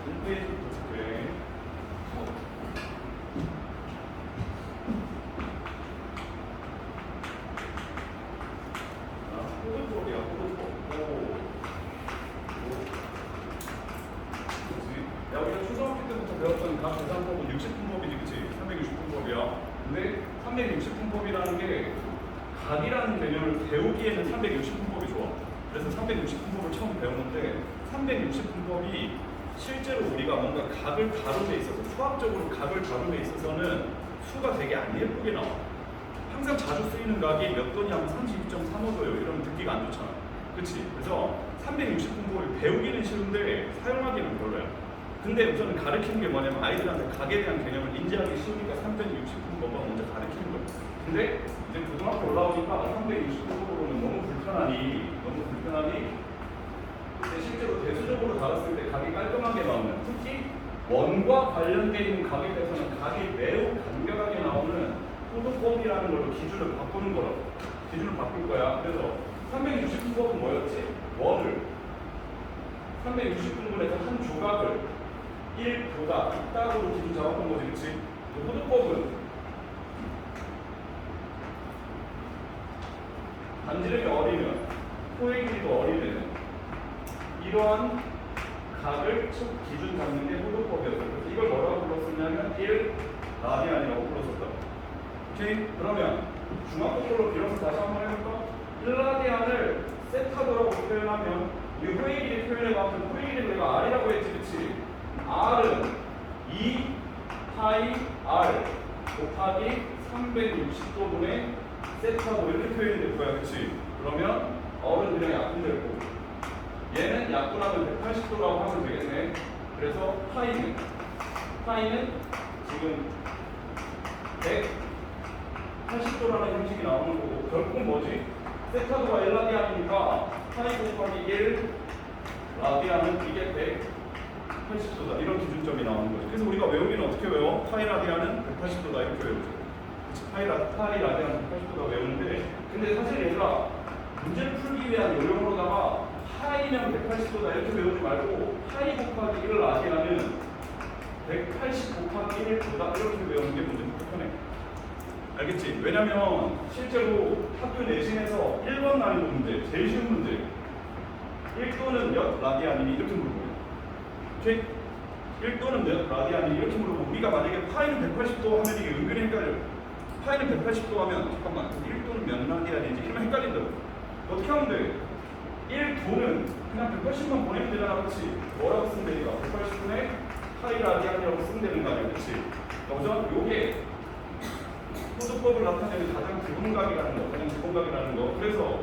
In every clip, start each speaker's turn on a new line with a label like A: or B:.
A: 1페이지부터 체크해. 호두법이야, 호두법. 야, 우리가 초등학교 때부터 배웠던 각 계산법은 60분법이지, 그치? 360분법이야. 근데 360분법이라는 게 각이라는 개념을 배우기에는 360분법이 좋아. 그래서 360분법을 처음 배우는데 360분법이 실제로 우리가 뭔가 각을 다룸에 있어서 수학적으로 각을 다룸에 있어서는 수가 되게 안 예쁘게 나와. 항상 자주 쓰이는 각이 몇 도냐면 32.35도예요. 이러면 듣기가 안 좋잖아. 그치? 그래서 360분법을 배우기는 쉬운데 사용하기는 별로야. 근데 우선은 가르치는 게 뭐냐면 아이들한테 각에 대한 개념을 인지하기 쉬우니까 360분법을 먼저 가르치는 거야. 근데 이제 고등학교 올라오니까 360분법으로는 너무 불편하니 근데 실제로 대수적으로 다뤘을 때 각이 깔끔하게 나오는, 특히 원과 관련되어 있는 각에 대해서는 각이 매우 간결하게 나오는 호두법이라는 걸로 기준을 바꾸는 거라고. 기준을 바꿀 거야. 그래서 360분법은 뭐였지? 원을 360분분에서 한 조각을 1조각 이따구로 기준 잡았던 거지, 그치? 호두법은 반지름이 어리면, 코의 길이도 어리면 이러한 각을 첫 기준 잡는 게 호두법이었어요. 그래서 이걸 뭐라고 불렀었냐면 1라디안이라고 불렀었다. 오케이? 그러면 중학교 걸로 빌어서 다시 한번 해볼까? 1라디안을 세타도라고 표현하면 이 코의 길이 표현해봤던 코의 길이 내가 R이라고 했지, 그치? R은 2 파이 R 곱하기 360도분의 세타도 이렇게 표현이 될 거야, 그치? 그러면 R은 그냥 약분될 거고 얘는 약분하면 180도라고 하면 되겠네. 그래서 파이는 지금 180도라는 형식이 나오는 거고 결국 뭐지? 세타도가 1라디안이니까 파이 곱하기 1 라디안은 이게 180도다. 이런 기준점이 나오는 거죠. 그래서 우리가 외우기는 어떻게 외워? 파이 라디안은 180도다 이렇게 외우죠. 파이 라디안은 180도다 외우는데 근데 사실 얘들아 문제를 풀기 위한 요령으로다가 파이는 180도다 이렇게 외우지 말고 파이 곱하기 1 라디안은 180 곱하기 1도다 이렇게 외우는 게 문제는 편해. 알겠지? 왜냐면 실제로 학교 내신에서 1번 난이도 문제, 제일 쉬운 문제 1도는 몇 라디안이니 이렇게 물어보고 오케이? 1도는 몇 라디안이니 이렇게 물어보고 우리가 만약에 파이는 180도 하면 이게 은근히 헷갈려. 파이는 180도 하면 잠깐만 1도는 몇 라디안인지 이러면 헷갈린다고. 어떻게 하면 돼? 1도는 그냥 180만 보내면 되잖아, 그치? 뭐라고 쓰면 되니까 180분의 파이 라디안이라고 쓰면 되는 거 아니야, 그치? 우선 요게 호두법을 나타내는 가장 기본각이라는 거, 그래서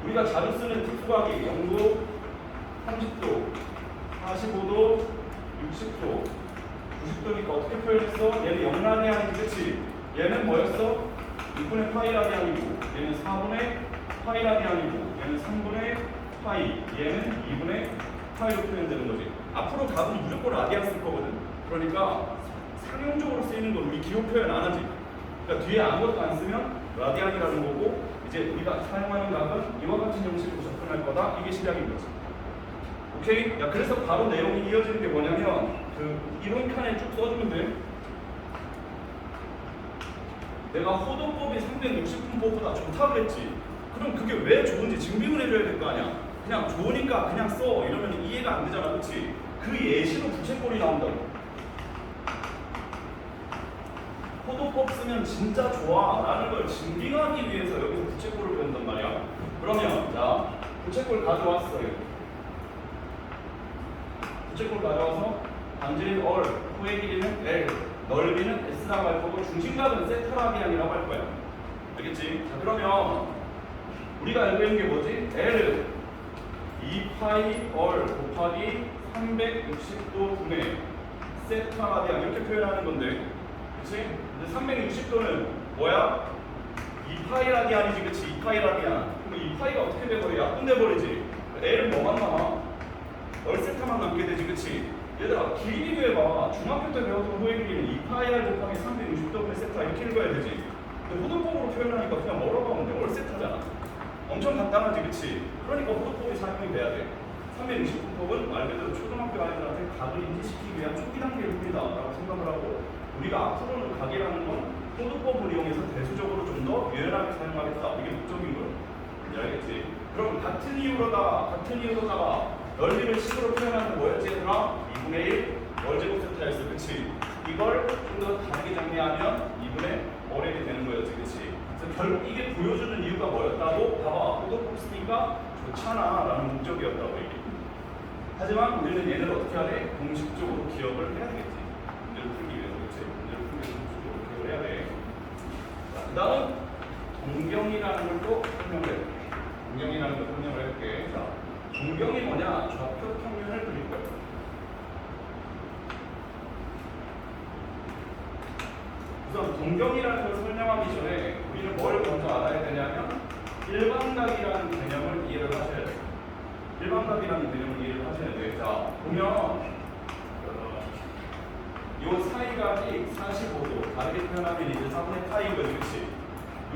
A: 우리가 자주 쓰는 특수각이 0도, 30도, 45도, 60도, 90도니까 어떻게 표현했어? 얘는 0라디안이지, 그치? 얘는 뭐였어? 2분의 파이 라디안이고 얘는 4분의 파이 라디안이고 얘는 3분의 파이, 얘는 2분의 파이로 표현되는 거지. 앞으로 각은 무조건 라디안 쓸 거거든. 그러니까 상용적으로 쓰이는 건 우리 기호 표현 안 하지. 그러니까 뒤에 아무것도 안 쓰면 라디안이라는 거고 이제 우리가 사용하는 각은 이와 같은 형식으로 접근할 거다. 이게 시작인 거지. 오케이? 야, 그래서 바로 내용이 이어지는 게 뭐냐면 그 이론 칸에 쭉 써주면 돼. 내가 호도법이 360분법보다 좋다 그랬지. 그럼 그게 왜 좋은지 증빙을 해줘야 될 거 아니야. 그냥 좋으니까 그냥 써 이러면 이해가 안 되잖아, 그치? 그 예시로 부채꼴이 나온다고. 호도법 쓰면 진짜 좋아 라는 걸 증빙하기 위해서 여기서 부채꼴을 배운단 말이야. 그러면 자, 부채꼴 가져왔어요. 부채꼴 가져와서 반지름 R, 코의 길이는 L, 넓이는 S라고 할 거고 중심각은 세타라디안이라고 할 거야. 알겠지? 자, 그러면 우리가 알고 있는 게 뭐지? L은 2파이 R 곱하기 360도 분의 세타라디안 이렇게 표현하는 건데 그치? 근데 360도는 뭐야? 2파이 라디안이지, 그치? 2파이 라디안. 그럼 2파이가 어떻게 돼버려? 약분돼버리지. L은 뭐만 남아? 얼세타만 남게 되지, 그치? 얘들아, 길이 비교해봐. 중학교 때 배웠던 호의 길이는 2파이 R 곱하기 360도분의 세타 이렇게 읽어야 되지. 근데 호도법으로 표현하니까 그냥 뭐라고 하면 돼? 얼세타잖아. 엄청 간단하지, 그치? 그러니까 호도법이 사용이 돼야 돼. 360분법은 말 그대로 초등학교 아이들한테 각을 인지시키기 위한 초기 단계일 뿐이다 라고 생각을 하고 우리가 앞으로는 각이라는 건 호두법을 이용해서 대수적으로 좀 더 유연하게 사용하겠다 이게 목적인 거예요. 알겠지? 그럼 같은 이유로다가 넓이를 식으로 표현하는 뭐였지 얘들아? 2분의 1 월제곱 세타였어 그치? 이걸 좀 더 다르게 정리하면 2분의 어렉이 되는 거였지 그치? 그래서 결국 이게 보여주는 이유가 뭐였다고? 봐봐 호두법 쓰니까 좋잖아 라는 목적이었다고 이게. 하지만 우리는 얘를 어떻게 하래? 공식적으로 기억을 해야 되겠지. 문제를 풀기 위해서 그치? 문제를 풀기 위해서 공식적으로 기억을 해야 돼. 그 다음 동경이라는 걸 또 설명을 해볼게. 동경이라는 걸 설명을 해볼게. 자, 동경이 뭐냐? 좌표 평면을 그릴 거야. 우선 동경이라는 걸 설명하기 전에 우리는 뭘 먼저 알아야 되냐면 일반각이라는 개념을 이해를 하셔야 돼요. 일반각이라는 개념을 이해를 하셔야 돼요. 자, 보면 요 사이각이 45도 다르게 표현하면 이제 4분의 파이가 그렇지.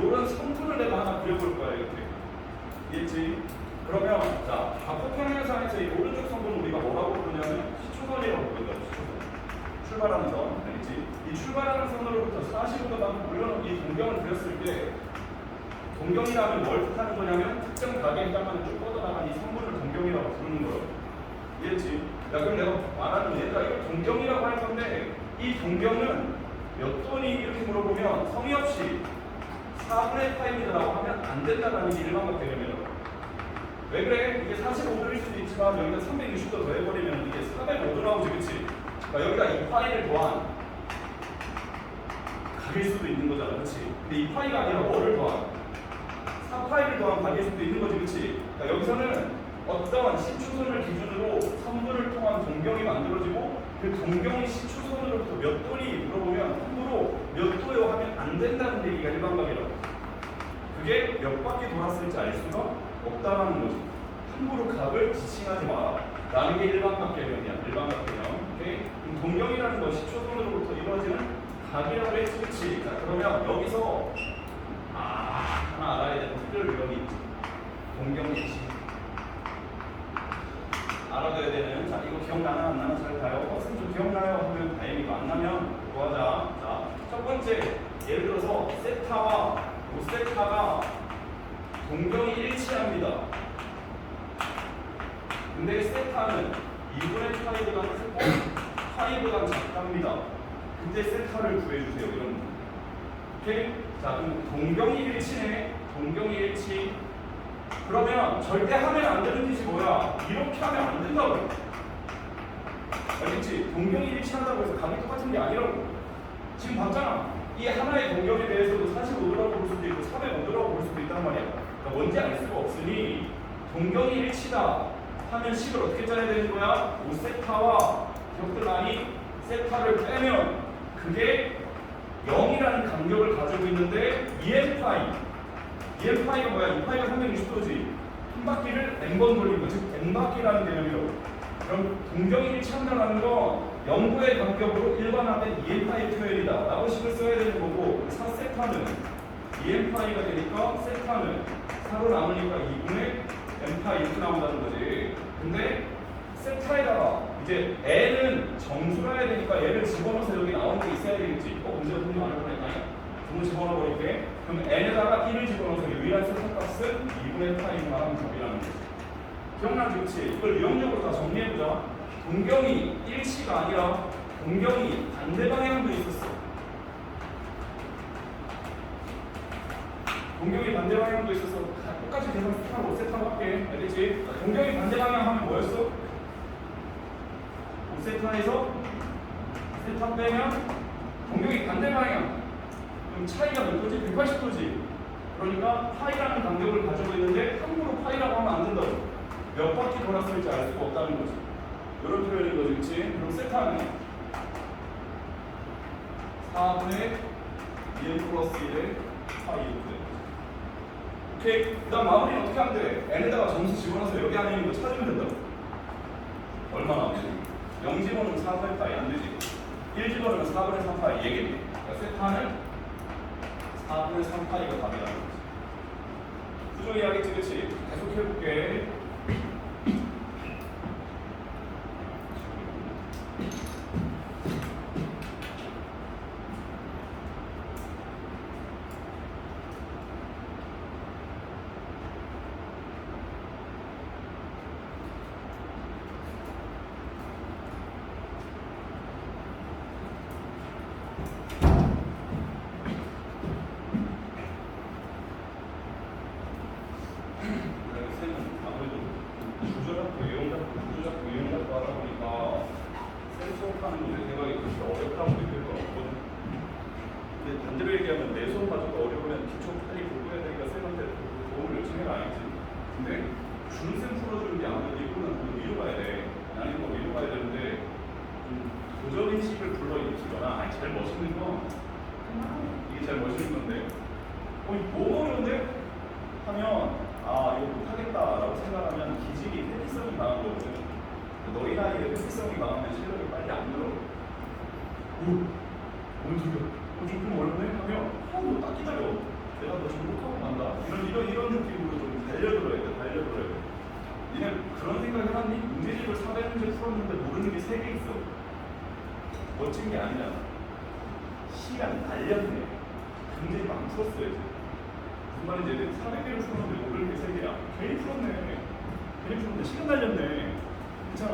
A: 요런 성분을 내가 하나 그려볼 거야 이렇게. 이해했지? 그러면 자, 좌표 평면상에서 이 오른쪽 성분을 우리가 뭐라고 부르냐면 시초선이라고 부른다. 시초선. 출발하는 선. 알겠지? 이 출발하는 선으로부터 45도만 물론 이 동경을 그렸을 때 동경이라면 뭘 뜻하는 거냐면 특정 각에 해당하는 쭉 뻗어나간 이 성분을 동경이라고 부르는 거예요. 이해했지? 야 그럼 내가 말하는 얘들아 이걸 동경이라고 할 건데 이 동경은 몇 도니 이렇게 물어보면 성의 없이 4분의 파이라고 하면 안 된다는 게 일반적 개념이라고. 왜 그래? 이게 45도일 수도 있지만 여기다 360도 더해버리면 이게 405도 나오지 그치? 그러니까 여기다 이 파이를 더한 각일 수도 있는 거잖아 그치? 근데 이 파이가 아니라 뭐를 더한? 4파이를 더한 각일 수도 있는 거지 그치? 그러니까 여기서는 어떤 시초선을 기준으로 선분을 통한 동경이 만들어지고 그 동경이 시초선으로부터 몇 도니 물어보면 함부로 몇 도요 하면 안 된다는 얘기가 일반각이라고. 그게 몇 바퀴 돌았을지 알 수가 없다라는 거지. 함부로 각을 지칭하지 마라 라는 게 일반각 개념이야. 일반각 개념. 오케이? 그럼 동경이라는 건 시초선으로부터 이루어지는 각이라고 했지 그치? 자 그러면 여기서 하나 알아야 되는 특별 유형이 있지. 동경이지. 알아둬야 되는, 자 이거 기억나나 안 나나 잘 봐요. 선생님 좀 기억나요 하면 다행이고 안 나면 뭐 하자. 자, 첫 번째 예를 들어서 세타와 세타가 동경이 일치합니다. 근데 세타는 2분의 파이보다 작답니다. 그때 세타를 구해주세요. 이런 거. 오케이? 자 그럼 동경이 일치네. 동경이 일치. 그러면 절대 하면 안 되는 짓이 뭐야? 이렇게 하면 안 된다고. 알겠지? 동경이 일치한다고 해서 각이 똑같은 게 아니라고. 지금 봤잖아. 이 하나의 동경에 대해서도 45도라고 볼 수도 있고 405도라고 볼 수도 있단 말이야. 그러니까 뭔지 알 수가 없으니 동경이 일치다 하면 식을 어떻게 짜야 되는 거야? 5세타와 격들만이 세타를 빼면 그게 0이라는 간격을 가지고 있는데 EM파이가 뭐야? 이 파이가 360도지. 한 바퀴를 n번 돌린 거, 즉 n바퀴라는 개념이라고. 그럼 동경이 일치한다는 건 영구의 간격으로 일반화된 EM파이 표현이다 라고 식을 써야 되는 거고 4세타는 EM파이가 되니까 세타는 4로 남으니까 2분의 n파이 이렇게 나온다는 거지. 근데 세타에다가 이제 n은 정수라 해야 되니까 얘를 집어넣어서 여기 나오는 게 있어야 되겠지. 문제가 분명 안 해보니까 분을 집어넣어버릴게. 그럼 n에다가 1을 집어넣어서 유일한 세타 값은 2분의 파이만 하면 답이라는 거지. 기억나지 그치? 이걸 유형적으로 다 정리해보자. 동경이 일치가 아니라 동경이 반대 방향도 있었어. 동경이 반대 방향도 있어서 똑같이 계산 세타로 세타로 할게. 알겠지? 동경이 반대 방향 하면 뭐였어? 5세타에서 세타 빼면 동경이 반대 방향. 그럼 차이가 몇 도지? 180도지. 그러니까 파이라는 간격을 가지고 있는데 함부로 파이라고 하면 안 된다고. 몇 바퀴 돌았을지 알 수가 없다는 거지. 이런 표현인 거지, 그치? 그럼 세타는 4분의 1 플러스 1의 파이 이렇게 되는 거지. 오케이? 그 다음 마무리는 어떻게 하면 돼? n에다가 점수 집어넣어서 여기 안에 있는 거 찾으면 된다고. 얼마 나오지? 0 집어넣으면 4분의 파이 안 되지. 1 집어넣으면 4분의 3파이 얘기네. 그러니까 세타는 4분의 3파이가 답이라는 거지. 수정이 하겠지, 그치? 계속 해볼게. 반대로 얘기하면 내 수업 가지고 어려우면 기초 빨리 공부해야 되니까 쌤한테 도움을 요청해라 아니지. 근데 준쌤 풀어주는 게 아무래도 이거는 위로 가야 돼. 아니면 뭐 위로 가야 되는데 도전 인식을 불러일으키거나 아니 제일 멋있는 건 이게 제일 멋있는 건데 뭐 어려운데? 하면 아 이거 못하겠다라고 생각하면 기질이 회피성이 강한 거거든. 너희 나이에 회피성이 강하면 실력이 빨리 안 늘어. 뭔 소리야? 조금 어렵네? 하면 너 딱 기다려. 내가 너 좀 못하고 간다. 이런 느낌으로 좀 달려들어야 돼. 달려들어야 돼. 니네 그런 생각 해봤니? 문제집을 400문제 풀었는데 모르는 게 3개 있어. 멋진 게 아니야. 시간 날렸네. 문제집 안 풀었어야지. 무슨 말인지 400개를 풀었는데 모르는 게 3개야. 괜히 풀었네. 괜히 풀었는데 시간 날렸네. 괜찮아.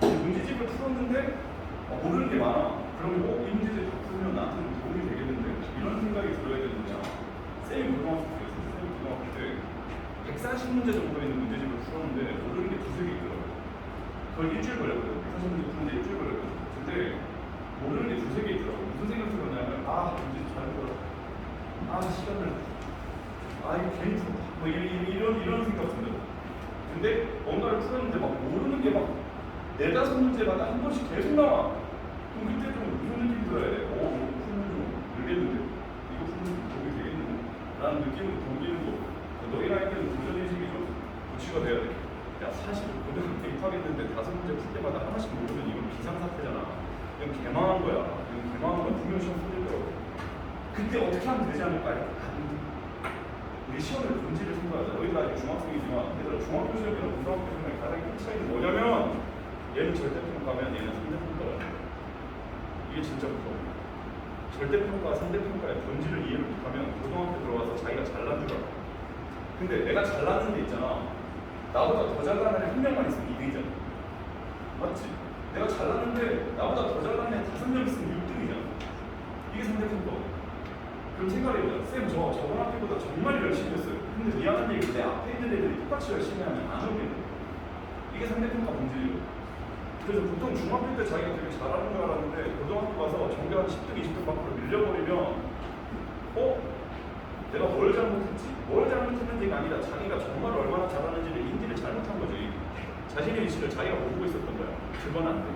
A: 문제집을 풀었는데 모르는 게 많아. 그럼 이 문제들 다 풀면 나한테는 도움이 되겠는데 이런 생각이 들어야 되는 거야. 쌤이 고등학교 때 140문제 정도 있는 문제집을 풀었는데 모르는 게 두세 개 있더라고요. 그걸 일주일 걸렸거든. 140문제 푸는데 일주일 걸렸거든. 근데 모르는 게 두세 개 있더라고요. 무슨 생각이 들었냐면 문제집 잘 풀어. 시간을 이거 괜히 풀었다. 뭐 이런 생각 든다고. 근데 뭔가를 풀었는데 막 모르는 게 막 4-5문제마다 한 번씩 계속 나와. 그럼 그때 좀 무슨 느낌이 들어야 돼? 이거 풀면 좀 늘겠는데? 이거 풀면 좀 도움이 되겠는데? 라는 느낌으로 동기는 거. 너희 나이에는 도전인식이 좀 고치가 돼야 돼. 야, 사실 고등학교 입학했는데 5문제 풀 때마다 하나씩 모르면 이건 비상사태잖아. 이건 개망한 거야. 이건 개망한 거야. 분명 시험 풀릴 거라고. 그때 어떻게 하면 되지 않을까요? 우리 시험을 본질을 생각하자. 너희가 아직 중학생이지만 얘들아 중학교 시험이랑 고등학교 시험의 가장 큰 차이는 뭐냐면 얘는 절대평가면 얘는 상대평가야. 이게 진짜 무서워. 절대평가, 상대평가의 본질을 이해를 못하면 고등학교 들어와서 자기가 잘난 줄 알아. 근데 내가 잘나는 데 있잖아. 나보다 더 잘나는 애 한 명만 있으면 2등이잖아. 맞지? 내가 잘나는데 나보다 더 잘나는 애 5명 있으면 6등이잖아. 이게 상대평가. 그럼 생각해보자. 쌤 저번 학기보다 정말 열심히 했어요. 근데 미안한 얘기 내 앞에 있는 애들이 똑같이 열심히 하면 안 오겠네. 이게 상대평가 본질이에요. 그래서 보통 중학교 때 자기가 되게 잘하는 줄 알았는데 고등학교 가서 전교 한 10등, 20등 밖으로 밀려버리면 내가 뭘 잘못했지? 뭘 잘못했는지가 아니라 자기가 정말 얼마나 잘하는지를 인지를 잘못한 거지. 자신의 위치를 자기가 모르고 있었던 거야. 그건 안 돼.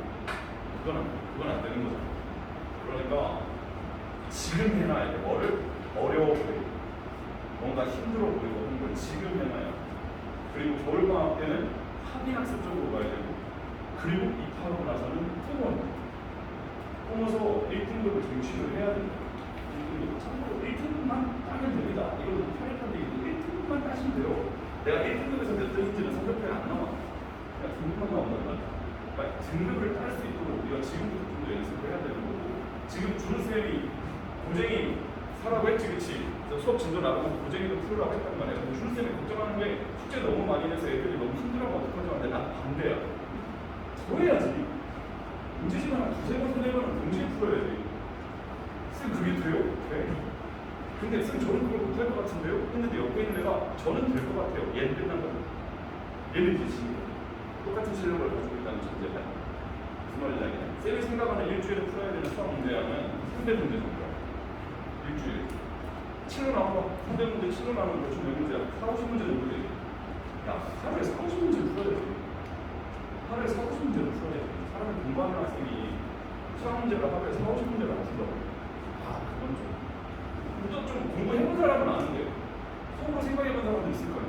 A: 그건 안 되는 거잖아. 그러니까 지금 해놔야 돼. 뭐를? 어려워 보이고 뭔가 힘들어 보이고 하는 걸 지금 해놔야 돼. 그리고 겨울방학 때는 합의학습 쪽으로 가야 되고 그리고 입학하고 나서는 품어서 1등급을 쟁취를 해야 된다. 1등급. 참고로 1등급만 따면 됩니다. 이거 편협한 얘기도 1등급만 따시면 돼요. 내가 1등급에서 몇 등인지는 성적표에 안 나와. 그냥 등급만 나온단 말이야. 그러니까 등급을 딸 수 있도록 우리가 지금부터 좀 더 연습을 해야 되는 거고 지금 준쌤이 고쟁이 사라고 했지, 그치? 수업 진도 나가고 고쟁이도 풀으라고 했단 말이야. 근데 준쌤이 걱정하는 게 숙제 너무 많이 내서 애들이 너무 힘들어하고 어떡하지 하는데 난 반대야. 더 해야지. 문제집 하나 2-3번, 3번은 동시에 풀어야지. 쌤 그게 돼요? 돼. 근데 쌤 저는 그걸 못할 것 같은데요? 했는데 옆에 있는 애가 저는 될 것 같아요. 얘는 끝난 거야. 얘는 이제 지금 똑같은 실력을 가지고 있다는 전제야. 무슨 말인지 알겠냐? 쌤이 생각하는 일주일에 풀어야 되는 수학 문제량은 300문제 정도야. 일주일에. 7로 나와봐. 300문제 7로 나오면 대충 몇 문제야? 40-50문제 정도 돼. 야, 하루에 40-50문제 풀어야 돼. 하루에 40-50문제를 풀어야 돼. 사람이 공부하는 학생이 수학 문제를 하루에 40-50문제를 안 푼다고. 그건 좀. 또 좀 공부해본 사람은 아는데 속으로 생각해본 사람도 있을 거야.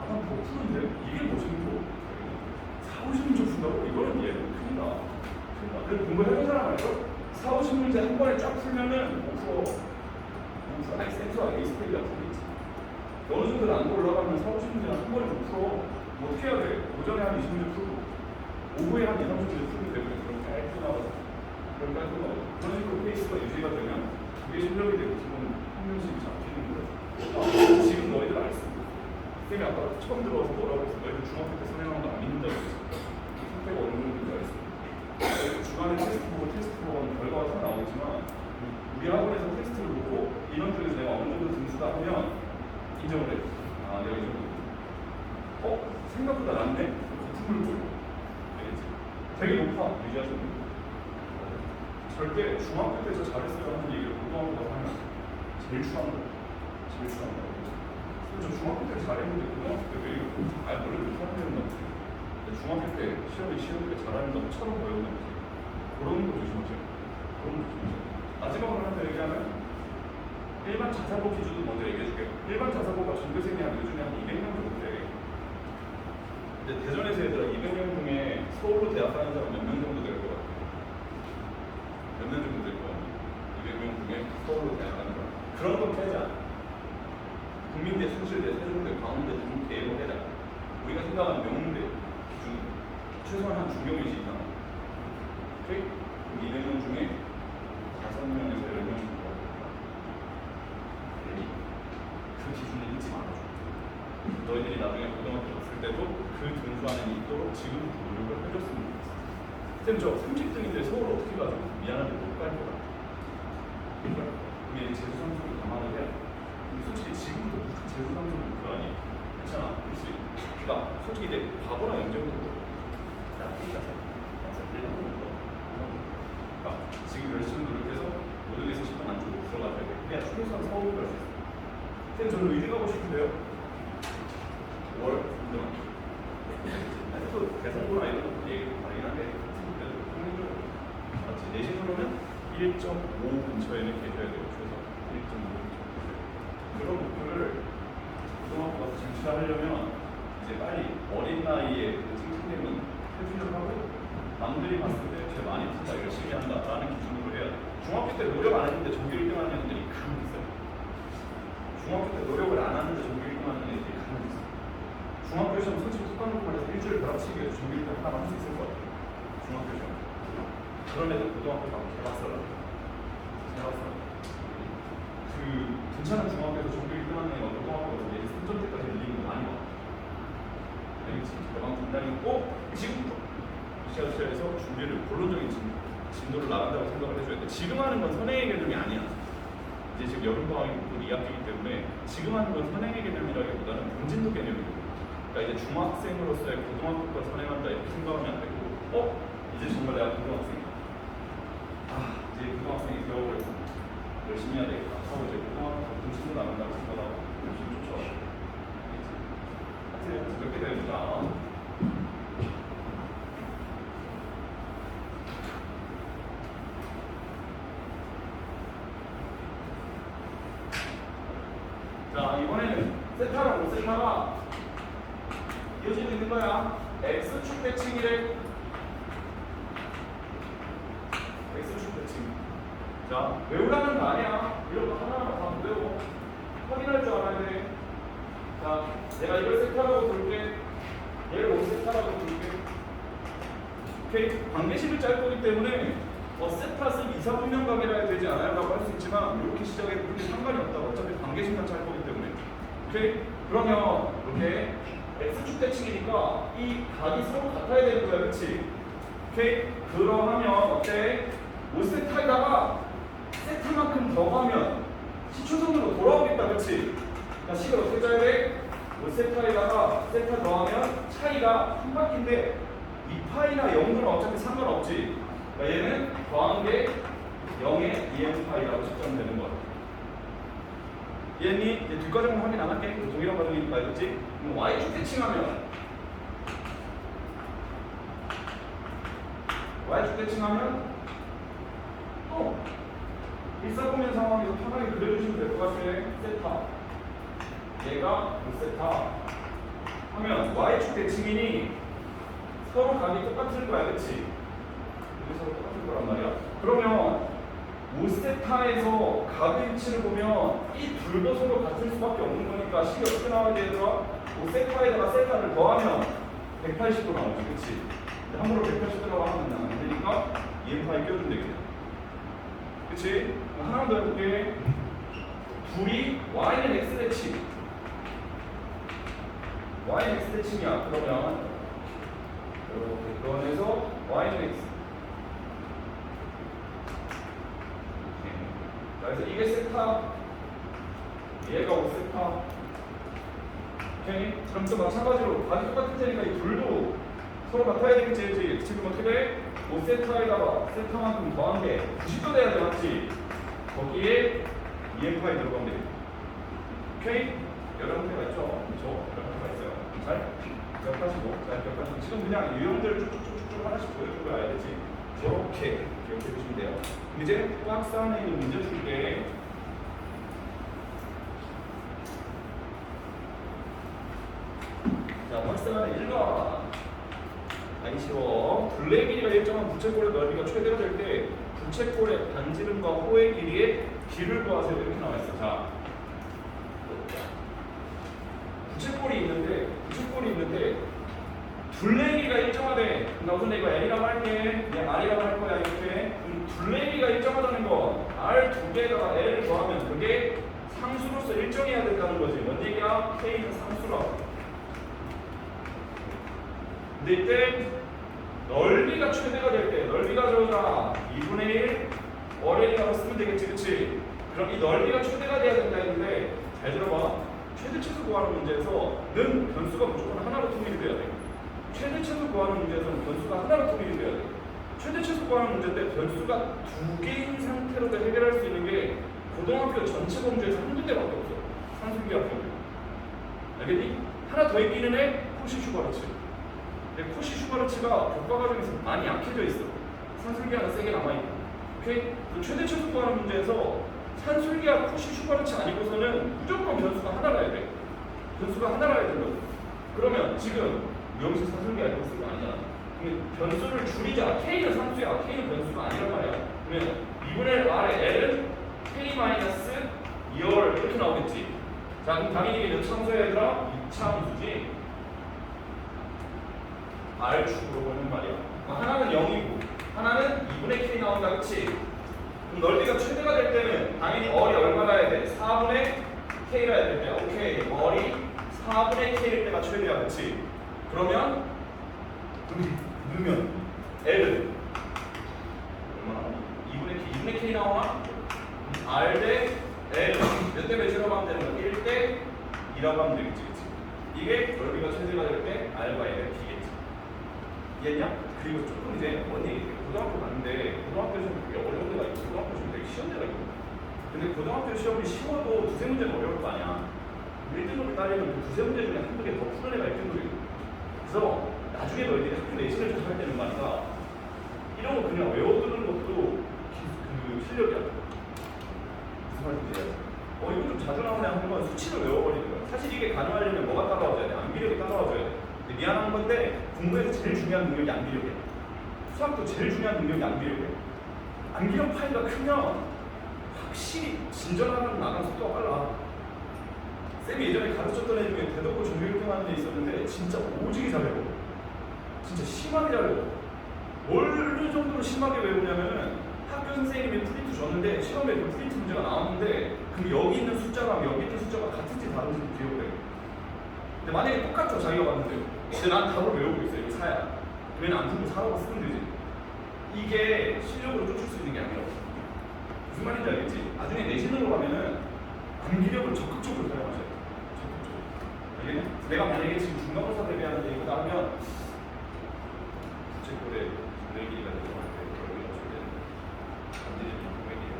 A: 더 푸는데? 이게 멋있는 거? 40-50문제 푼다고? 이거는 얘는 큰일 나. 그래도 공부해본 사람 알죠? 40-50문제 한 번에 쫙 풀면은 못 풀어. 아니 센수학 에이스페이 같은 게 있지. 어느 정도 난도 올라가면 40-50문제는 한 번에 못 풀어. 뭐 어떻게 해야 돼? 오전에 한 20문제 풀고 오후에 한 2, 30분 쓰면 되고 그럼 깔끔하고 그런 식으로 페이스가 유지가 되면 그게 실력이 되고 기본 한 명씩 잡히는 거예요. 지금 너희들 안 했어. 쌤이 아까 처음 들어와서 뭐라고 했어? 너희들 중학교 때 선행한 거 안 믿는다고 했어. 상태가 어느 정도인지 알았어. 주간에 테스트 보고 테스트 보고 결과가 다 나오겠지만 우리 학원에서 테스트를 보고 인원 중에서 내가 어느 정도 등수다 하면 인정을 해. 아, 내가 이 정도. 생각보다 낮네? 같은 걸 보여. 알겠지? 되게 높아. 유지하시는 절대 중학교 때 저 잘했어요 하는 얘기를 고등학교 가서 하면 제일 추한 거야. 제일 추한 거야. 저 중학교 때 잘했는데 고등학교 때 왜 이렇게 원래 이렇게 하는 데는 없지. 중학교 때 시험에 잘하는 것처럼 보였는 거지. 그런 거 조심하세요. 그런 거 조심하세요. 마지막으로 하나 더 얘기하면 일반 자사고 기준도 먼저 얘기해줄게요. 일반 자사고가 전교생이 한 요즘에 한 200명 정도 돼. 근데 대전에서 얘들아 200명 중에 서울로 대학 가는 사람 몇 명 정도 될 것 같아? 몇 명 정도 될 것 같아? 200명 중에 서울로 대학 가는 사람. 그런 건 빼자. 국민대, 숭실대, 세종대, 광운대, 중대 이런 거 빼자. 우리가 생각하는 명문대 기준 최소한 한 중경일시 이상. 오케이? 200명 중에 5명에서 10명 정도. 그 기준을 잊지 말아줘. 너희들이 나중에 고등학교 갔을 때도 그 등수 안에 있도록 지금부터 노력을 해줬으면 좋겠어. 쌤, 저 30등인데 서울 어떻게 가죠? 미안한데 못 갈 것 같아. 그게 재수 상승을 감안을 해야 돼. 솔직히 지금도 무슨 재수 상승을 못 하니? 괜찮아. 그렇지. 그러니까 솔직히 이제 바보랑 영재부터 지금 열심히 노력해서 모든 에서 10등 안쪽으로 들어가야 돼. 그냥 최소한 서울을 갈 수 있어. 쌤, 저는 의대 가고 싶은데요. 5월 3등. 또 대성고나 이런 것도 얘기도 다르긴 한데 그래도 평균적으로 맞지? 내신으로는 1.5 근처에는 계셔야 돼요. 최소 1.5 근처. 그런 목표를 고등학교 가서 진출하려면 이제 빨리 어린 나이에 찡찡대는 표시를 하고 남들이 봤을 때 제일 많이 푼다, 열심히 한다라는 기준으로 해야 돼. 중학교 때 노력 안 했는데 전교 1등 하는 애들이 가만 있어요. 중학교 때 노력을 안 하는데 전교 1등 하는 애들이 가만 있어요. 중학교 시험 솔직히 톡 까놓고 말해서 일주일 벼락치기 해서 전교 1등 하나만 할 수 있을 것 같아요. 중학교 시험. 그런 애들 고등학교 가면 개박살나. 개박살나. 그 괜찮은 중학교에서 전교 1등 하는 애가 고등학교 가서 내일 3점 때까지 밀리는 거 많이 봐. 알겠지? 대강 분단이 꼭 지금부터 시작해서 준비를 본론적인 진도를 나간다고 생각을 해줘야 돼. 지금 하는 건 선행의 개념이 아니야. 이제 지금 여름방학이 곧 2학기이기 때문에 지금 하는 건 선행의 개념이라기보다는 본진도 개념이고, 그러니까 이제 중학생으로서의 고등학교가 선행한다 이렇게 생각하면 안 되고, 이제 정말 내가 고등학생이야. 이제 고등학생이 되어버렸어. 열심히 해야 되겠다 하고 이제 고등학교 가끔 친구 나간다고 생각하고 열심히 쫓아와. 하여튼 그렇게 되어보자. 자, 이번에는 세타랑 5세타가 이어지고 있는 거야. X축 대칭이래. X축 대칭. 자, 외우라는 거 아니야. 이런 거 하나하나 다 외우고 확인할 줄 알아야 돼. 자, 내가 이걸 세타라고 부를게. 얘를 5세타라고 부를게. 오케이? 관계식을 짤 거기 때문에 세타는 이사분명각이라 해야 되지 않아요? 라고 할 수 있지만 이렇게 시작해도 그렇게 상관이 없다고. 어차피 관계식만 짤 거기 때문에. 오케이? 그러면 이렇게 X축 대칭이니까 이 각이 서로 같아야 되는 거야. 그치? 오케이? 그러면 어때? 5세타에다가 세타만큼 더하면 시초선으로 돌아오겠다. 그치? 자, 식을 어떻게 짜야 돼? 5세타에다가 세타 더하면 차이가 한 바퀴인데 2파이나 0은 어차피 상관없지. 그러니까 얘는 더한 게 0의 2n파이라고 측정이 되는 거야. 이해했니? 이제 뒷과정은 확인 안 할게. 동일한 과정이니까 알겠지? 그럼 y축 대칭하면 y축 대칭하면 또 일사분면 상황에서 편하게 그려주시면 될 것 같아. 세타 얘가 5세타 하면 y축 대칭이니 서로 각이 똑같을 거야. 그치? 서로 똑같을 거란 말이야. 그러면 5세타에서 각의 위치를 보면 이 둘도 서로 같을 수밖에 없는 거니까 식이 어떻게 나와야 되더라? 5세타에다가 세타를 더하면 180도 나오지. 그치? 함부로 180도라고 하면 안 되니까 EM파이 껴주면 되겠네. 그치? 하나 더 해볼게. 둘이 Y는 X 대칭. Y는 X 대칭이야. 그러면 이렇게 그원에서 Y는 X. 자, 그래서 이게 세타, 얘가 5세타. 오케이? 그럼 또 마찬가지로 바디 똑같은 테니까 이 둘도 서로 같아야 되겠지. 지금 어떻게 돼? 5세타에다가 세타만큼 더한 게 90도 돼야 돼, 맞지? 거기에 EM파이 들어가면 돼. 오케이? 여러 형태가 있죠? 그렇죠? 여러 형태가 있어요. 잘 기억하시고, 지금 그냥 유형들 쭉쭉쭉쭉 하나씩 보여주고 알겠지? 이렇게 기억해 주시면 돼요. 이제 박스 안에 있는 문제 줄게. 자, 박스 안에 1번. 아니 쉬워. 둘레 길이가 일정한 부채꼴의 넓이가 최대가 될 때 부채꼴의 반지름과 호의 길이의 비를 구하세요. 이렇게 나와 있어. 자, 부채꼴이 있는데 둘레 길이가 일정하대. 나 우선 이거 L이라고 할게. 그냥 R이라고 할 거야. 이렇게. 둘레 길이가 일정하다는 건 R 두 개에다가 L을 더하면 그게 상수로서 일정해야 된다는 거지. 뭔 얘기야? K는 상수라고. 근데 이때 넓이가 최대가 될 때 넓이가 저자 2분의 1 어레이라고 쓰면 되겠지, 그치? 그럼 이 넓이가 최대가 돼야 된다 했는데 잘 들어봐. 최대 최소 구하는 문제에서는 변수가 무조건 하나로 통일이 돼야 돼. 최대 최소 구하는 문제에서는 변수가 하나로 통일이 돼야 돼. 최대 최소 구하는 문제 때 변수가 두 개인 상태로도 해결할 수 있는 게 고등학교 전체 범주에서 한 군데밖에 없어. 산술기하 범주. 알겠니? 하나 더 있기는 해. 코시-슈바르츠. 근데 코시-슈바르츠가 교과 과정에서 많이 약해져 있어. 산술기하는 세게 남아있고. 오케이? 그 최대 최소 구하는 문제에서 산술기하 코시-슈바르츠 아니고서는 무조건 변수가 하나라 해야 돼. 변수가 하나라 해야 된다고. 그러면 지금 여기서 산술기하 이거 쓴 거 아니잖아. 변수를 줄이자. K는 상수야. K는 변수가 아니란 말이야. 그러면 2분의 R의 L은 K-2열 이렇게 나오겠지. 자, 그럼 당연히 이게 몇 참수야 얘들아? 2참수지. R축으로 보는 말이야. 하나는 0이고 하나는 2분의 K 나온다. 그치? 그럼 넓이가 최대가 될 때는 당연히 얼이 얼마나 해야 돼? 4분의 K라 해야 될 때야. 오케이. 얼이 4분의 K일 때가 최대야. 그치? 그러면 넣으면 L은 얼마나? 2분의 K 나오나? R 대 L 몇 대 몇이라고 하면 되는 거야? 1대 2라고 하면 되겠지. 그치? 이게 넓이가 최대가 될 때 R과 L의 B겠지. 이해했냐? 그리고 조금 이제 뭔 얘기해? 고등학교 갔는데 고등학교에서 되게 어려운 데가 있고 고등학교에서 되게 쉬운 데가 있고. 근데 고등학교 시험이 쉬워도 두세 문제는 어려울 거 아니야. 1등급을 따지면 그 두세 문제 중에 한두 개 더 푸는 애가 1등급이고. 그래서 나중에 너희들이 학교 내신을 접할 때는 말이야. 이런 거 그냥 외워두는 것도 그 실력이야. 무슨 말인지 이거 좀 자주 나오네 하면 수치를 외워버리는 거야. 사실 이게 가능하려면 뭐가 따라와줘야 돼? 암기력이 따라와줘야 돼. 근데 미안한 건데 공부에서 제일 중요한 능력이 암기력이야. 수학도 제일 중요한 능력이 암기력이야. 암기력 파이가 크면 확실히 진전하는 나가는 속도가 빨라. 쌤이 예전에 가르쳤던 애 중에 대덕고 종교 1등 하는 애 있었는데 진짜 오지게 잘해요. 진짜 심하게 잘해요. 어느 정도로 심하게 외우냐면은 학교 선생님이 프린트 줬는데 시험에 그 프린트 문제가 나왔는데 그럼 여기 있는 숫자랑 여기 있는 숫자가 같은지 다른지 기억을 해. 근데 만약에 똑같죠 자기가 봤는데 근데 난 답을 외우고 있어요. 이거 사야. 그러면 안 풀고 사라고 쓰면 되지. 이게 실력으로 쫓을 수 있는 게 아니라고. 무슨 말인지 알겠지? 나중에 내신으로 가면은 암기력을 적극적으로 사용하셔야 돼. 적극적으로. 알겠냐? 내가 만약에 지금 중간고사 대비하는데 이거 나오면 부채꼴에 둘레 길이가 들어갈 때 여기가 어떻게 되는 반지름 공의 길이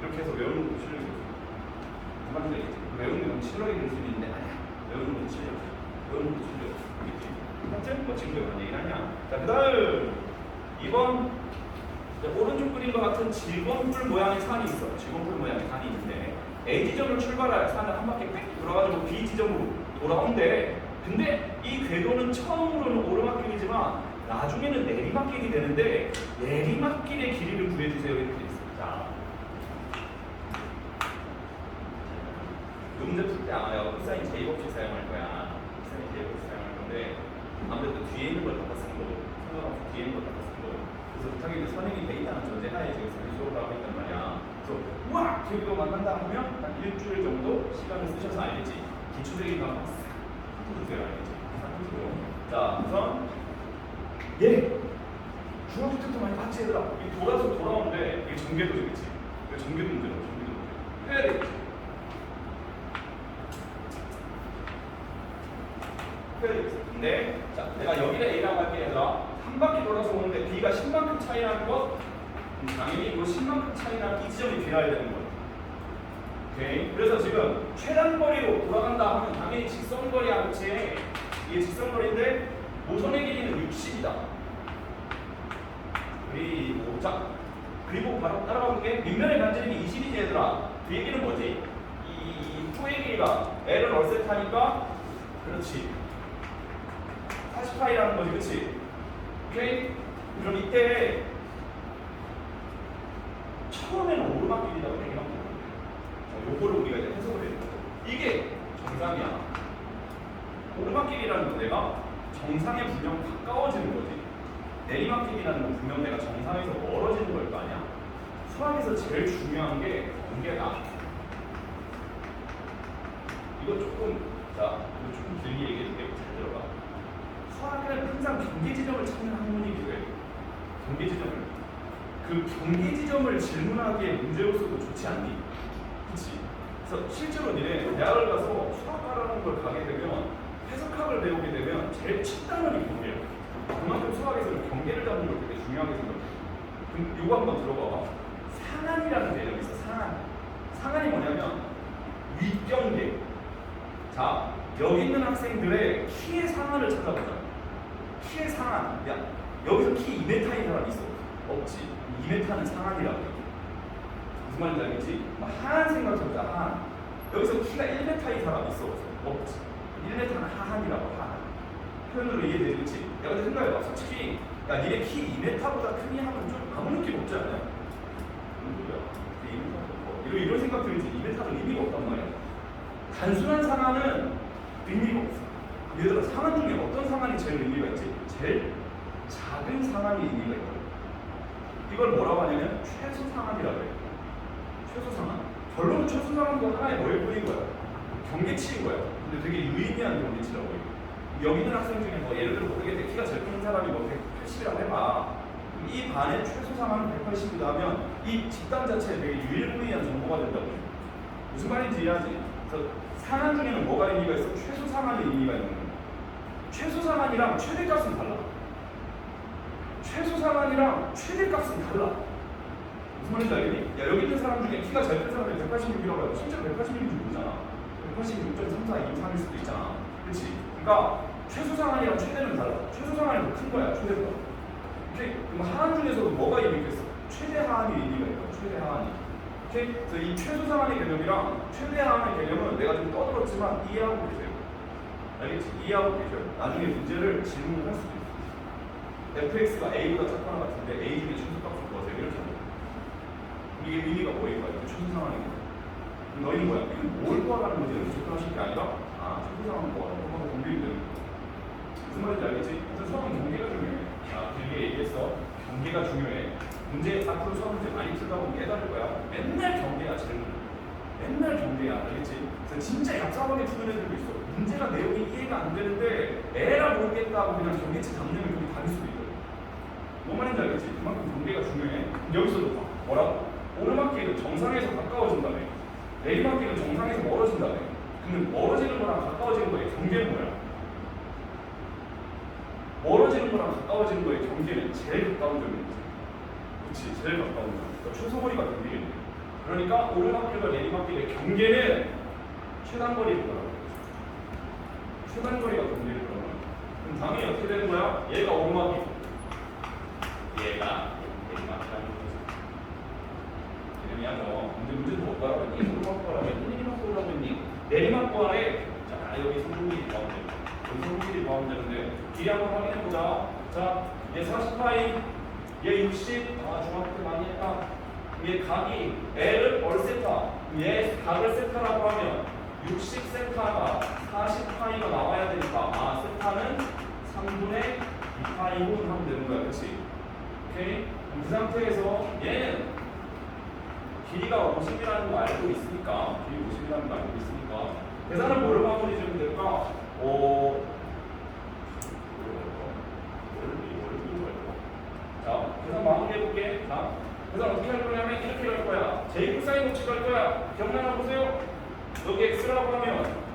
A: 이렇게 해서 외우는 것도 실력이 있어. 무슨 말인지 알겠지? 외우는 건 실력이 될 수 있는데 아니야. 외우는 건 실력이야. 외우는 것도 실력. 알겠지? 한째 뭐 지금 왜 얘기를 하냐? 자, 그 다음 2번 오른쪽 그림과 같은 질건풀 모양의 산이 있어. 질건풀 모양의 산이 있는데 A 지점을 출발할 산은 한 바퀴 뺑 돌아가지고 B 지점으로 돌아온대. 근데 이 궤도는 처음으로는 오르막길이지만 나중에는 내리막길이 되는데 내리막길의 길이를 구해주세요. 이렇게 돼 있어. 자, 이 문제 풀 때 아마 코사인 제곱식 사용할 거야. 코사인 제곱식 사용할 건데 아무래도 뒤에 있는 걸 갖다 쓰는 거고 상관없이 뒤에 있는 걸 갖다 쓰는 거고 그래서 당연히 선행이 돼 있다는 전제하에 지금 상위 수업을 하고 있단 말이야. 그래서 우와! 기억도 만난다 하면 한 일주일 정도 시간을 쓰셔서 알겠지. 기초적인 거 한번 싹 훑어주세요. 알겠지? 싹 훑어줘. 자, 우선 중학교 때부터 많이 봤지 얘들아. 이 돌아오는데 이게 전개도지, 그치? 이게 전개도 문제라고, 전개도 문제. 해야 되겠지? 해야 되겠지? 근데 자, 내가 여기를 A라고 할게 얘들아. 한 바퀴 돌아서 오는데 B가 10만큼 차이라는 것 당연히 이 10만큼 차이라는 이 지점이 B라야 되는 거야. 오케이? 그래서 지금 최단거리로 돌아간다 하면 당연히 직선거리야, 그치? 이게 직선거리인데 모선의 길이는 60이다. 그리고 자, 그리고 바로 따라가는 게 밑면의 반지름이 20이지 얘들아. 그 얘기는 뭐지? 이 후의 길이가 L을 얼셋하니까 그렇지 40파이라는 거지, 그치? 오케이? 그럼 이때 처음에는 오르막길이라고 얘기만 보고 요거를 우리가 이제 해석을 해야 돼. 이게 정상이야. 오르막길이라는 건 내가 정상에 분명 가까워지는 거지. 내리막길이라는 건 분명 내가 정상에서 멀어지는 걸 거 아니야? 수학에서 제일 중요한 게 경계다. 이거 조금 길게 얘기해줄게. 잘 들어봐. 수학에는 항상 경계 지점을 찾는 학문이 필요해. 경계 지점을. 그 경계 지점을 질문하기에 문제 요소도 좋지 않니? 그치? 그래서 실제로 니네 대학을 가서 수학과라는 걸 가게 되면 해석학을 배우게 되면 제일 첫 단원이 경계야. 그만큼 수학에서는 경계를 잡는 걸 되게 중요하게 생각해. 그럼 이거 한번 들어봐봐. 상한이라는 개념이 있어. 상한이 뭐냐면 윗경계. 자, 여기 있는 학생들의 키의 상한을 찾아보자. 키의 상한. 야, 여기서 키 2m인 사람 있어? 없지. 2m는 상한이라고 해. 무슨 말인지 알겠지? 하한 생각해보자. 하한. 여기서 키가 1m인 사람 있어? 없지. 1m는 하한이라고. 하한. 표현으로 이해되겠지? 야, 근데 생각해봐. 솔직히 야, 니네 키 2m보다 크니 하면 좀 아무 느낌 없지 않아요? 이런 생각 들지. 2m는 의미가 없단 말이야. 단순한 상한은 의미가 없어. 얘들아, 상한 중에 어떤 상한이 제일 의미가 있지? 제일 작은 상한이 의미가 있거든. 이걸 뭐라고 하냐면 최소 상한이라고 해요. 최소 상한. 결론은 최소 상한도 하나의 뭐에 보인 거야? 경계치인 거야. 근데 되게 유의미한 경계치라고 해요. 여기 있는 학생 중에 뭐 예를 들어 모르겠는데 키가 제일 큰 사람이 뭐 180이라고 해봐. 이 반의 최소 상한은 180이다 하면 이 집단 자체에 되게 유일무이한 정보가 된다고 해요. 무슨 말인지 이해하지? 그래서 상한 중에는 뭐가 의미가 있어? 최소 상한이 의미가 있는 거야. 최소 상한이랑 최대값은 달라. 최소 상한이랑 최대값은 달라. 무슨 말인지 알겠니? 야, 여기 있는 사람 중에 키가 제일 큰 사람이 186이라고 해도 실제로 186인지 모르잖아. 186.3423일 수도 있잖아. 그렇지? 그러니까 최소 상한이랑 최대는 달라. 최소 상한이 더 큰 거야, 최대보다. 오케이? 그럼 하한 중에서도 뭐가 의미가 있어? 최대 하한이 의미가 있어. 최대 하한이. 오케이? 그래서 이 최소 상한의 개념이랑 최대 하한의 개념은 내가 좀 떠들었지만 이해하고 계세요. 알겠지? 이해하고 계셔요. 나중에 문제를 질문을 할 수도 있어. fx가 a보다 작거나 같은데 a 중에 최소값을 구하세요. 이렇게 합니다. 이게 의미가 뭐일까요? 최소 상한의 개념. 너희는 뭐야? 이거 뭘 구하라는 거지? 이렇게 접근하실 게 아니라 최소 상한은 구하라는 거 하고 공부하면 되는 거야. 무슨 말인지 알겠지? 하여튼 수학은 경계가 중요해. 길게 얘기했어. 경계가 중요해. 문제 앞으로 수학 문제 많이 풀다 보면 깨달을 거야. 맨날 경계야, 질문. 맨날 경계야, 알겠지? 그래서 진짜 얍삽하게 푸는 애들도 있어. 문제가 내용이 이해가 안 되는데 에라 모르겠다고 그냥 경계치 담는 그게 다를 수도 있거든. 뭔 말인지 알겠지? 그만큼 경계가 중요해. 여기서도 봐. 뭐라고? 오르막길은 정상에서 가까워진다며. 내리막길은 정상에서 멀어진다며. 근데 멀어지는 거랑 가까워지는 거의 경계는 뭐야? 멀어지는 거랑 가까워지는 거의 경계는 제일 가까운 점이지. 그렇지, 제일 가까운 점. 그러니까 최소거리가 경계겠네. 그러니까 오르막길과 내리막길의 경계는 최단거리를 거라고. 최단거리가 경계를 거라고. 그럼 당연히 어떻게 되는 거야? 얘가 오르막이, 얘가 내리막이라는 거지. 이러면 문제도 못 가라고 했니? 오르막 거라고 했니? 내리막 거라고 했니? 내리막 거에 자, 여기 성분이 나오면 돼. 성분이 나오면 되는데 길이 한번 확인해보자. 자, 얘 40파이, 얘 60, 중학교 때 많이 했다. 얘 각이 L을 얼세타, 얘 각을 세타라고 하면 60세타가 40파이가 나와야 되니까 세타는 3 3분의 2파이고 하면 되는 거야, 그렇지? 오케이? 그럼 그 상태에서 얘는 길이가 50이라는 거 알고 있으니까, 길이 50이라는 거 알고 있으니까 계산을 뭐로 마무리해주면 될까? 자, 계산 마무리해볼게. 자, 계산 어떻게 할 거냐면 이렇게 할 거야. 제곱 사인 법칙 할 거야. 기억나나 보세요. 여기 x라고 하면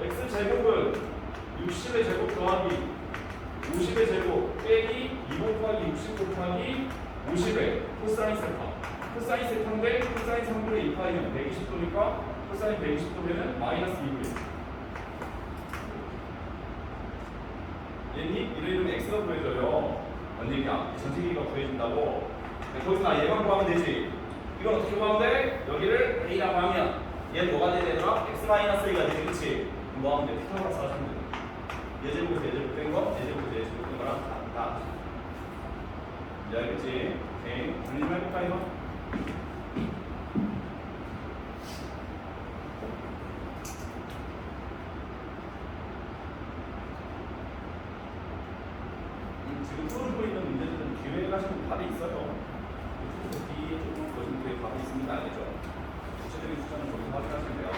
A: x제곱은 60의 제곱 더하기 50의 제곱 빼기 2 곱하기 60 곱하기 50의 코사인 세타. 코사인 세타인데 코사인 3분의 2파이면 120도니까 코사인 120도면 마이너스 2분의 얘니? 이러면 x가 구해져요. 언니 전체기가 구해준다고. 거기서 나 얘만 구하면 되지. 이건 어떻게 구하면 돼? 여기를 a라고 하면 얘는 뭐가 돼야 되더라? x-1가 되지, 그치? 뭐 하면 돼? 피타고라스 하시면 돼. 예제곱에서 예제곱 뺀 거, 예제곱에서 예제곱 뺀 거랑 같다. 이제 알겠지? 오케이. 정리 좀 해볼까, 이거? 지금 풀어주고 있는 문제들은 기회에 가시면 답이 있어요. 뒤에 조금 보시면 뒤에 답이 있습니다. 알겠죠? 구체적인 숫자는 거기서 확인하시면 돼요.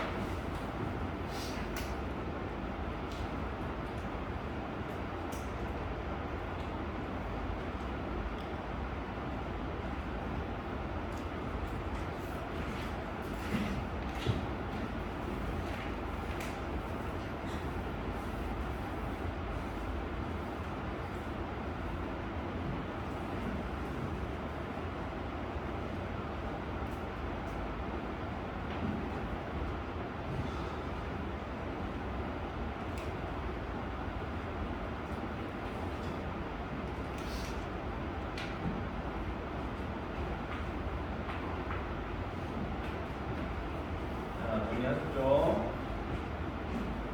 A: 정리하셨죠?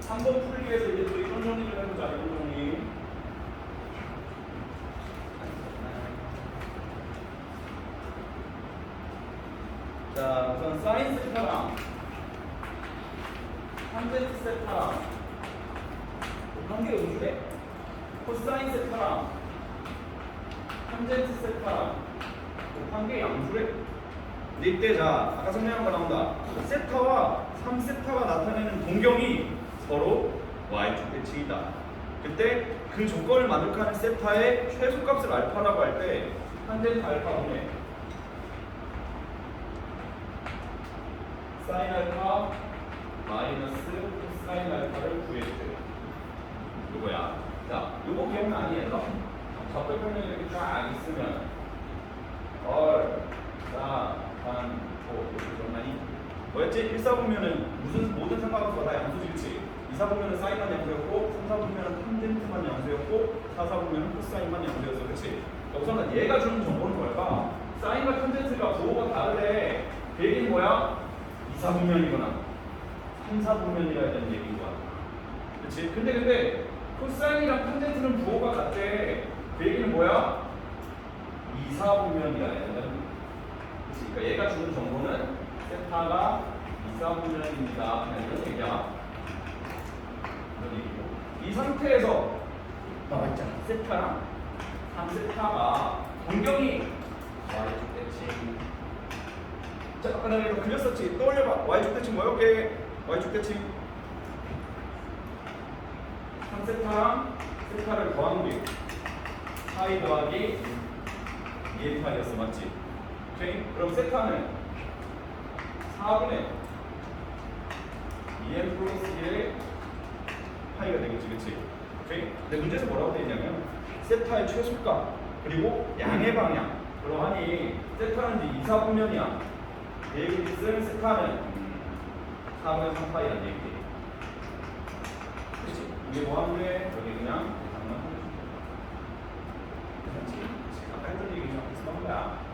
A: 3번 풀기 위해서 이제 또 이론 정리 좀 해보자. 이론 정리. 자, 우선 사인 세타랑 탄젠트 세타랑 관계 우주래. 코사인 세타랑 탄젠트 세타랑 관계 양수래. 근데 이때 자, 아까 설명한 거 나온다. 세타와 3세타가 나타내는 동경이 서로 y축 대칭이다. 그때 그 조건을 만족하는 세타의 최소값을 알파라고 할 때 탄젠트 알파분의 사인 알파 마이너스 코사인 알파를 구해주세요. 이거야. 자, 이거 기억나 아니에요? 접근평면이 이렇게 쫙 있으면 자, 이렇게 정만이 뭐였지? 1사분면은 무슨 모든 상관없어 다 양수지, 그치? 2사분면은 사인만 양수였고 3사분면은 탄젠트만 양수였고 4사분면은 코사인만 양수였어, 그치? 우선은 얘가 주는 정보는 뭘까? 사인과 탄젠트가 부호가 다르대. 그 얘기는 뭐야? 2사분면이거나 3사분면이라 되는 얘기인 거야, 그치? 근데 코사인이랑 탄젠트는 부호가 같대. 그 얘기는 뭐야? 2사분면이라 해야 된다. 그러니까 얘가 주는 정보는 세타가 2사분면입니다. 이런 얘기야. 이런 얘기고. 이 상태에서 나와 있잖아. 세타랑 3세타가 동경이 y축 대칭. 자, 아까 내가 이거 그렸었지. 떠올려봐. y축 대칭 뭐였게? y축 대칭 3세타랑 세타를 더하는 게 파이 더하기 2a 파이였어, 맞지? 오케이? 그럼 세타는 4분의 2n 플러스 1의 파이가 되겠지, 그치? 오케이? 근데 문제에서 뭐라고 되어 있냐면 세타의 최소값 그리고 양의 방향. 그러하니 세타는 이제 2사분면이야. 얘기 있을 세타는 4분의 3파이라는 얘기. 그치? 이게 뭐 하면 돼? 여기 그냥 계산만 하면 돼. 괜찮지? 아까 했던 얘기 그냥 비슷한 거야.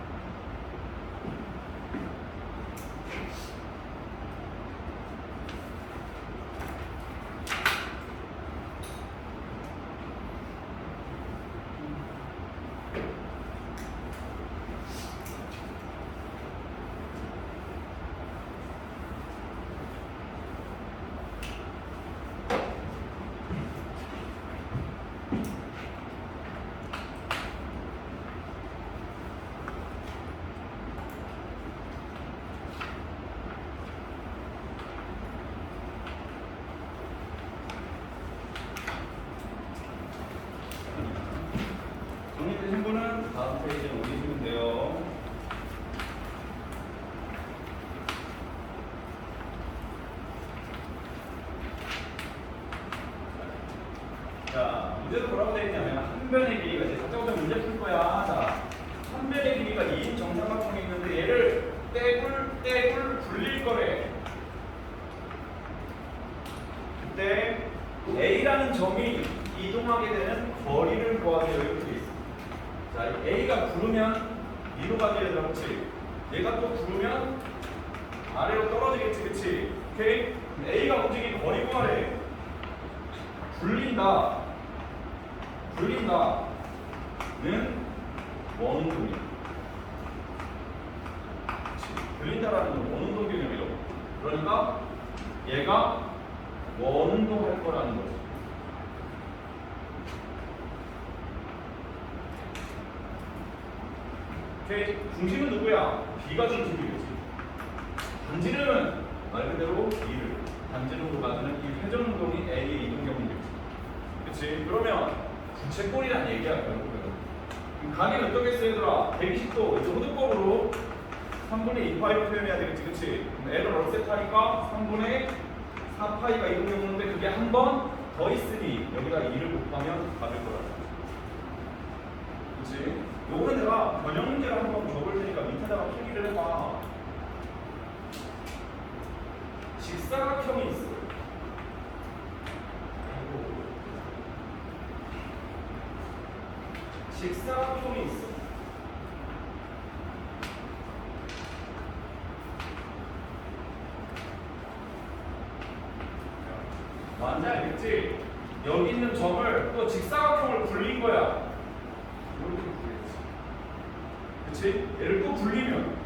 A: 문제도 뭐라고 되어 있냐면 한 변의 길이가 이제 각자부터 문제 풀 거야. 자, 한 변의 길이가 2인 정삼각형이 있는데 얘를 떼굴 굴릴 거래. 그때 A라는 점이 이동하게 되는 거리를 구하세요. 이렇게 돼 있어. 자, A가 구르면 위로 가게 되잖아, 그렇지? 얘가 또 구르면 아래로 떨어지겠지, 그렇지? 오케이? A가 움직이는 거리 구하래. 굴린다는 원운동이야. 굴린다라는 건 원운동 개념이라고. 그러니까 얘가 원운동 할 거라는 거지. 오케이? 중심은 누구야? B가 중심이겠지. 반지름은 말 그대로 B를 반지름으로 가주는 이 회전 운동이 A의 이동 경로겠지. 그치? 그러면 부채꼴이란 얘기야, 결국은. 각이 어떻겠어, 얘들아? 120도, 이제 호두법으로 3분의 2파이로 표현해야 되겠지, 그치? L을 얼셋하니까 3분의 4파이가 이동 경로인데 그게 한 번 더 있으니 여기다 2를 곱하면 받을 거라. 그치? 요거는 내가 변형 문제를 한번 줘볼 테니까 밑에다가 필기를 해봐. 직사각형이 있어. 직사각형이 있어. 뭔지 알겠지? 여기 있는 점을 또 직사각형을 굴린 거야. 이렇게 굴리지. 그치? 얘를 또 굴리면 이렇게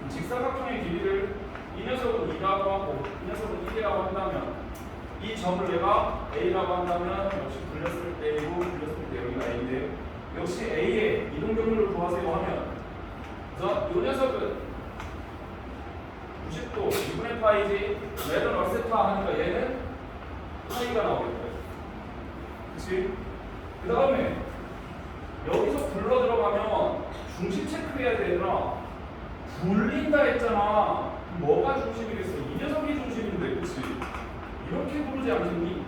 A: 굴리지. 직사각형의 길이를 이 녀석은 2라고 하고 이 녀석은 1이라고 한다면 이 점을 내가 A라고 한다면 역시 굴렸을 때이고 굴렸을 때 여기가 A인데 역시 A의 이동 경로를 구하세요 하면 그래서 이 녀석은 90도 2분의 파이지 얘는 얼세타 하니까 얘는 파이가 나오겠다. 그치? 그 다음에 여기서 굴러 들어가면 중심 체크해야 되더라. 굴린다 했잖아. 뭐가 중심이겠어? 이 녀석이 중심인데, 그치? 이렇게 부르지 않겠니?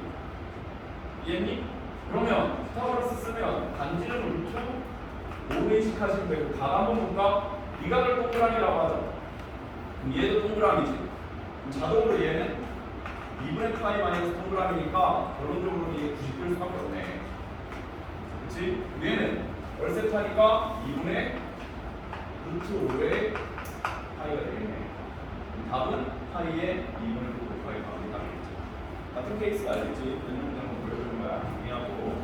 A: 이해했니? 그러면 피타고라스 쓰면 반지름 루트 5회씩 하시면 되고 각 한번 볼까? 이 각을 동그라미라고 하자. 그럼 얘도 동그라미지. 그럼 자동으로 얘는 2분의 파이 마이너스 동그라미니까 결론적으로 이게 90도일 수밖에 없네. 그치? 얘는 얼셋하니까 2분의 루트 5의 파이가 되겠네. 답은 파이의 2분의 루트 5파이가 답이 되겠지. 같은 케이스가 알겠지? 몇 문제 한번 보여주는 거야. 정리하고.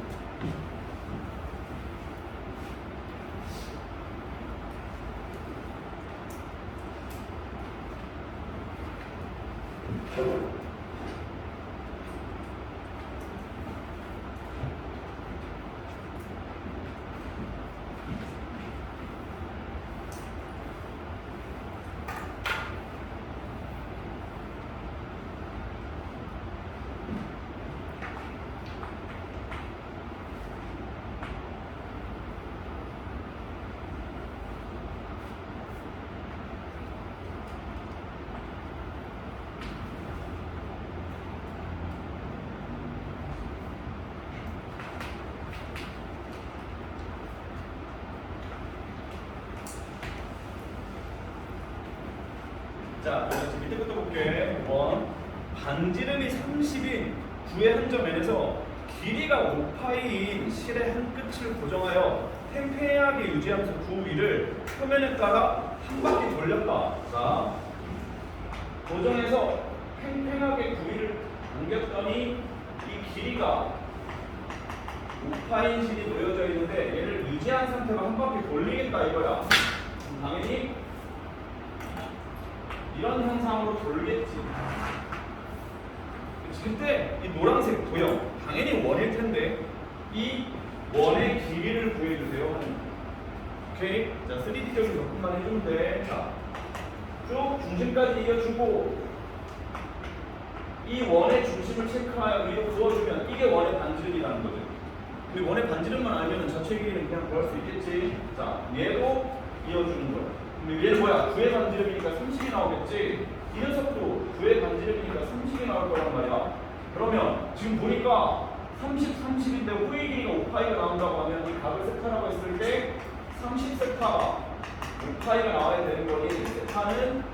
A: 자, 밑에부터 볼게. 5번. 반지름이 30인 구의 한 점 n에서 길이가 5파이인 실의 한 끝을 고정하여 팽팽하게 유지하면서 구 위를 표면에 따라 한 바퀴 돌렸다. 자, 고정해서 팽팽하게 구 위를 옮겼더니 이 길이가 5파인 실이 놓여져 있는데 얘를 유지한 상태로 한 바퀴 돌리겠다 이거야. 당연히 이런 형상으로 돌겠지. 그때 이 노란색 도형 당연히 원일 텐데 이 원의 길이를 구해주세요. 오케이. 자, 3D적인 접근만 해주면 돼. 자, 쭉 중심까지 이어주고 이 원의 중심을 체크하여 위로 그어주면 이게 원의 반지름이라는 거죠. 그 원의 반지름만 알면 전체 길이는 그냥 구할 수 있겠지. 자, 얘도 이어주는 거야. 근데 얘는 뭐야? 9의 반지름이니까 30이 나오겠지. 이 녀석도 9의 반지름이니까 30이 나올 거란 말이야. 그러면 지금 보니까 30, 30인데 호의 길이가 5파이가 나온다고 하면 이 각을 세타라고 했을 때 30세타가 5파이가 나와야 되는 거니 세타는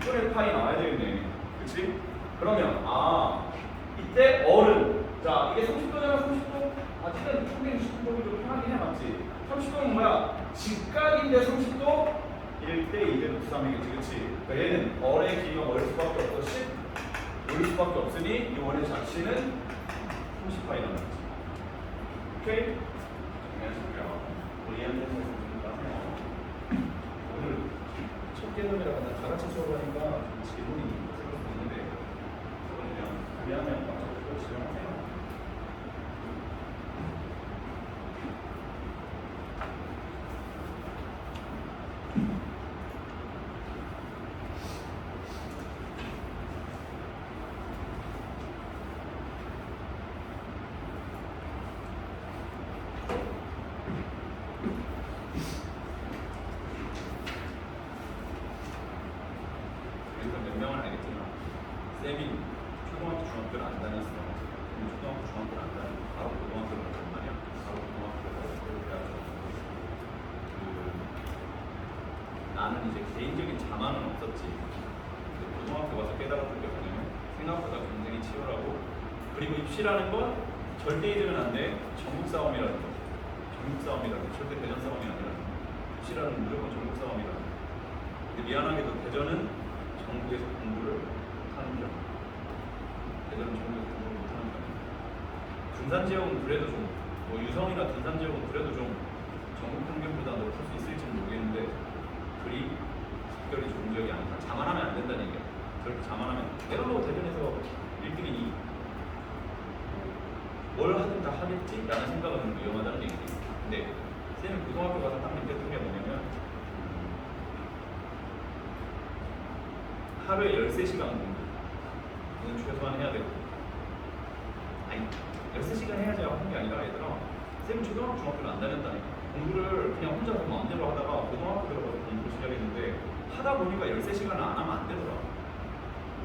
A: 6분의 파이 나와야 되겠네. 그치? 그러면 이때 어른 자 이게 30도잖아. 30도 아직은 360도로 좀 편하긴 해. 맞지? 30도는 뭐야? 직각인데 30도 1대 2대 루트 3이겠지. 그치? 그러니까 얘는 어의 길이가 뭐일 수밖에 없어. 10 올릴 수밖에 없으니 이 원의 자치는 30파이 나오는 거지. 오케이? 정리하실게요. 이해하는 데서 오늘 첫 개념이라고 다 같이 수업하니까 질문이 생길 수 있는데 그냥 미안해요. 맞춰서 진행하세요. 쌤이 초등학교, 중학교를 안 다녔어. 초등학교, 중학교를 안 다니고 바로 고등학교를 갔단 말이야. 바로 고등학교를 가서 나는 이제 개인적인 자만은 없었지. 고등학교 가서 깨달았던 게 뭐냐면 생각보다 굉장히 치열하고 그리고 입시라는 건 절대 잊으면 안 돼. 전국 싸움이라는 거. 전국 싸움이라는 거. 절대 대전 싸움이 아니라는 거. 입시라는 무조건 전국 싸움이라는 거. 근데 미안하게도 대전은 전국에서 공부를 대전은 전국에서 공부를 못하는 거 아니야. 군산 지역은 그래도 좀, 유성이나 군산 지역은 그래도 좀 전국 평균보다 높을 수 있을지 모르겠는데 그리 특별히 좋은 지역이 아니다. 자만하면 안 된다는 얘기야. 저렇게 자만하면 내가 뭐 대전에서 1등이니 뭘 하든 다 하겠지? 라는 생각은 위험하다는 얘기지. 근데 쌤이 고등학교 가서 딱 느꼈던 게 뭐냐면 하루에 13시간 공부 최소한 해야 되고 아니 13시간 해야지 하는 게 아니라 얘들아 쌤 초등학교 중학교를 안 다녔다니까 공부를 그냥 혼자서 마음대로 하다가 고등학교 들어가서 공부를 시작했는데 하다 보니까 13시간을 안 하면 안 되더라.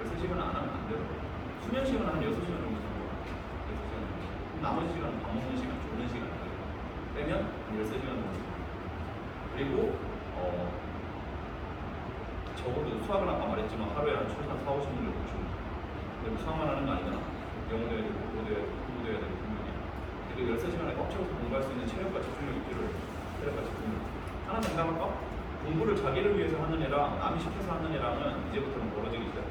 A: 13시간을 안 하면 안 되더라. 수면 시간은 한 6시간 정도 되는 거야. 6시간 정도. 나머지 시간은 밥 먹는 시간, 졸는 시간 빼면 13시간 정도. 그리고 적어도 수학은 아까 말했지만 하루에 한 최소한 4, 50문을 고치고 그리고 수학만 하는 거 아니잖아. 영어도 해야 되고 국어도 해야 되고 공부도 해야 되고 공부냐. 그리고 13시간에 꽉 채워서 공부할 수 있는 체력과 집중력 있기를 체력과 집중력 하나 장담할까? 공부를 자기를 위해서 하는 애랑 남이 시켜서 하는 애랑은 이제부터는 멀어지기 시작해.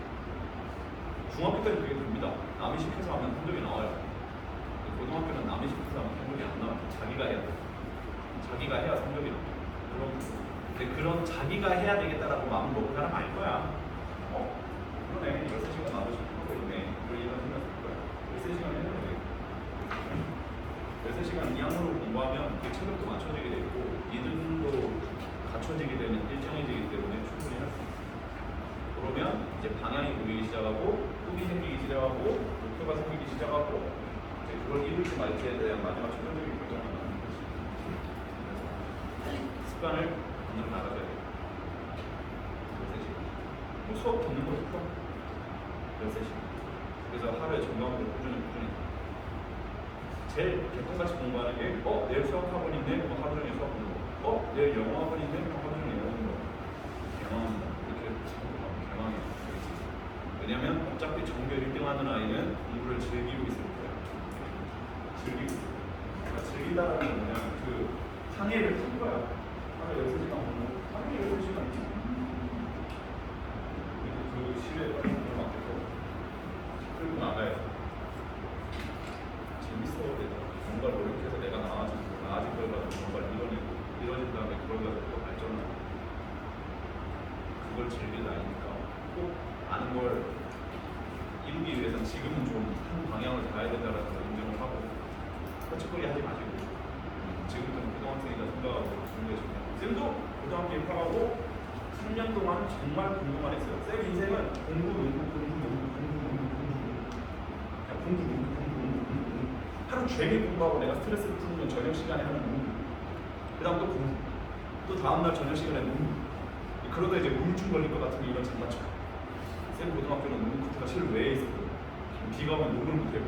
A: 중학교 때는 그게 됩니다. 남이 시켜서 하면 성적이 나와요. 고등학교는 남이 시켜서 하면 성적이 안 나와요. 자기가 해야 돼. 자기가 해야 성적이 나와. 근데 그런 자기가 해야 되겠다라고 마음 먹고 사람 알 거야. 그러네. 13시간 나도 싶은 거 있네. 이런 생각 들 거야. 13시간 해야 돼. 13시간 이항으로 공부하면 그 체력도 맞춰지게 되고 리듬도 갖춰지게 되는 일정해지기 때문에 충분히 할 수 있어. 그러면 이제 방향이 보이기 시작하고 꿈이 생기기 시작하고 목표가 생기기 시작하고 이제 그걸 이룰지 말지에 대한 마지막 최종적인 결정을 하는 거지. 습관을 나가줘야 돼. 13시간. 뭐 수업 듣는 거 좋다. 13시간. 그래서 하루에 정강으로 꾸준히. 제일 개똥같이 공부하는 게 내일 수학 학원인데 하루 종일 수학 공부. 내일 영어 학원인데 하루 종일 영어 공부. 개망합니다. 이렇게 개망해요. 왜냐면 어차피 전교 1등 하는 아이는 공부를 즐기고 있을 거야. 즐기고 있을 거야. 그러니까 즐기다라는 건 뭐냐 그 상해를 푼 거야. 하루에 6시간 공부. 하루에 6시간이지. 그리고 그 시류에 빨리 공부를 맡겨서 끌고 나가야 돼. 재밌어. 뭔가 노력해서 내가 나아질 걸 가지고 뭔가 이뤄진 다음에 그걸 가지고 또 발전을 하고 그걸 즐길 나이니까 꼭 아는 걸 이루기 위해서는 지금은 좀 한 방향을 가야 된다는 걸 인정을 하고 헛짓거리 하지 마시고 지금부터는 고등학생이다 생각하고 준비해주세요. 쌤도 고등학교 입학하고 3년 동안 정말 공부만 했어요. 쌤 인생은 공부 하루 종일 공부하고 내가 스트레스를 푸는 저녁 시간에 하는 공부 그 다음 또 공부 또 다음날 저녁 시간에 공부 그러다 이제 우울증 걸릴 것 같으면 이런 장난쳐 제 고등학교는 농구코트가 실외에 있었거든요. 비가 오면 농구를 못해요.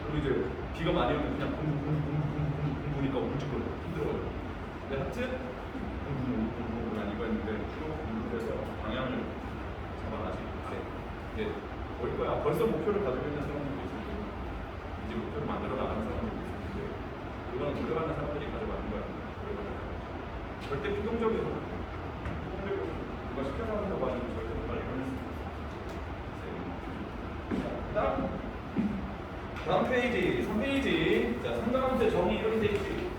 A: 그리고 이제 비가 많이 오면 그냥 공부니까 움직여요. 힘들어요. 근데 하여튼 공부는 아니고 했는데 쭉 공부해서 방향을 잡아가지. 이제 올 거야. 벌써 목표를 가지고 있는 사람들도 있고 이제 목표를 만들어 나가는 사람들도 있는데 그거는 들어가는 사람들이 가져가는 거야. 절대 피동적이고 누가 시켜나간다고 하는 절대 빨리 걸릴 수 있어요. 다음 페이지, 3페이지. 자, 삼각함수의 정의 이렇게 돼 있지.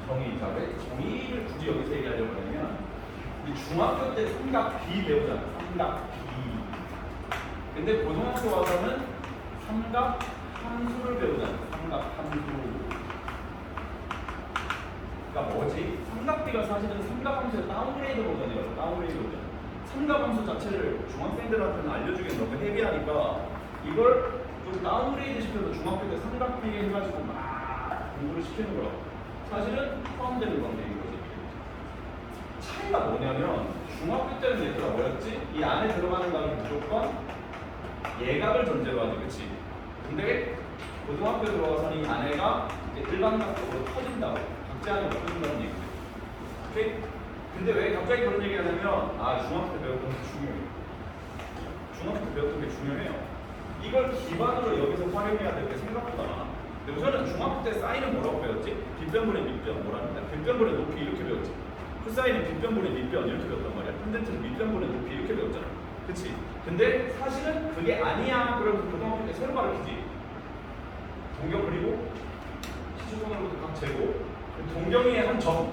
A: 정의. 자, 왜 정의를 굳이 여기서 얘기하려고 하냐면 우리 중학교 때 삼각 B 배우잖아. 삼각 B. 근데 고등학교 와서는 삼각 함수를 배우잖아. 삼각 함수. 그러니까 뭐지? 삼각비가 사실은 삼각함수의 다운그레이드 버전이에요. 다운그레이드 버전. 삼각함수 자체를 중학생들한테는 알려주기엔 너무 헤비하니까 이걸 좀 다운그레이드 시켜서 중학교 때 삼각비 해가지고 막 공부를 시키는 거야. 사실은 포함되는 관계인 거지. 차이가 뭐냐면 중학교 때는 얘들아 뭐였지? 이 안에 들어가는 값이 무조건 예각을 전제로 하지, 그치? 근데 고등학교 들어가서는 이 안에가 일반 값으로 터진다고. 각자는 터진다는 얘기지. 오케이? 근데 왜 갑자기 그런 얘기 하냐면 중학교 때 배웠던 게 중요해요. 중학교 때 배웠던 게 중요해요. 이걸 기반으로 여기서 활용해야 될 게 생각보다 많아. 근데 우선은 중학교 때 사인은 뭐라고 배웠지? 빗변분의 밑변 뭐랍니다. 빗변분의 높이 이렇게 배웠지. 코사인은 빗변분의 밑변 이렇게 배웠단 말이야. 탄젠트는 밑변분의 높이 이렇게 배웠잖아. 그치? 근데 사실은 그게 아니야. 그러면서 고등학교 때 새로 가르치지. 동경 그리고 시초선으로부터 각 재고 동경의 한 점을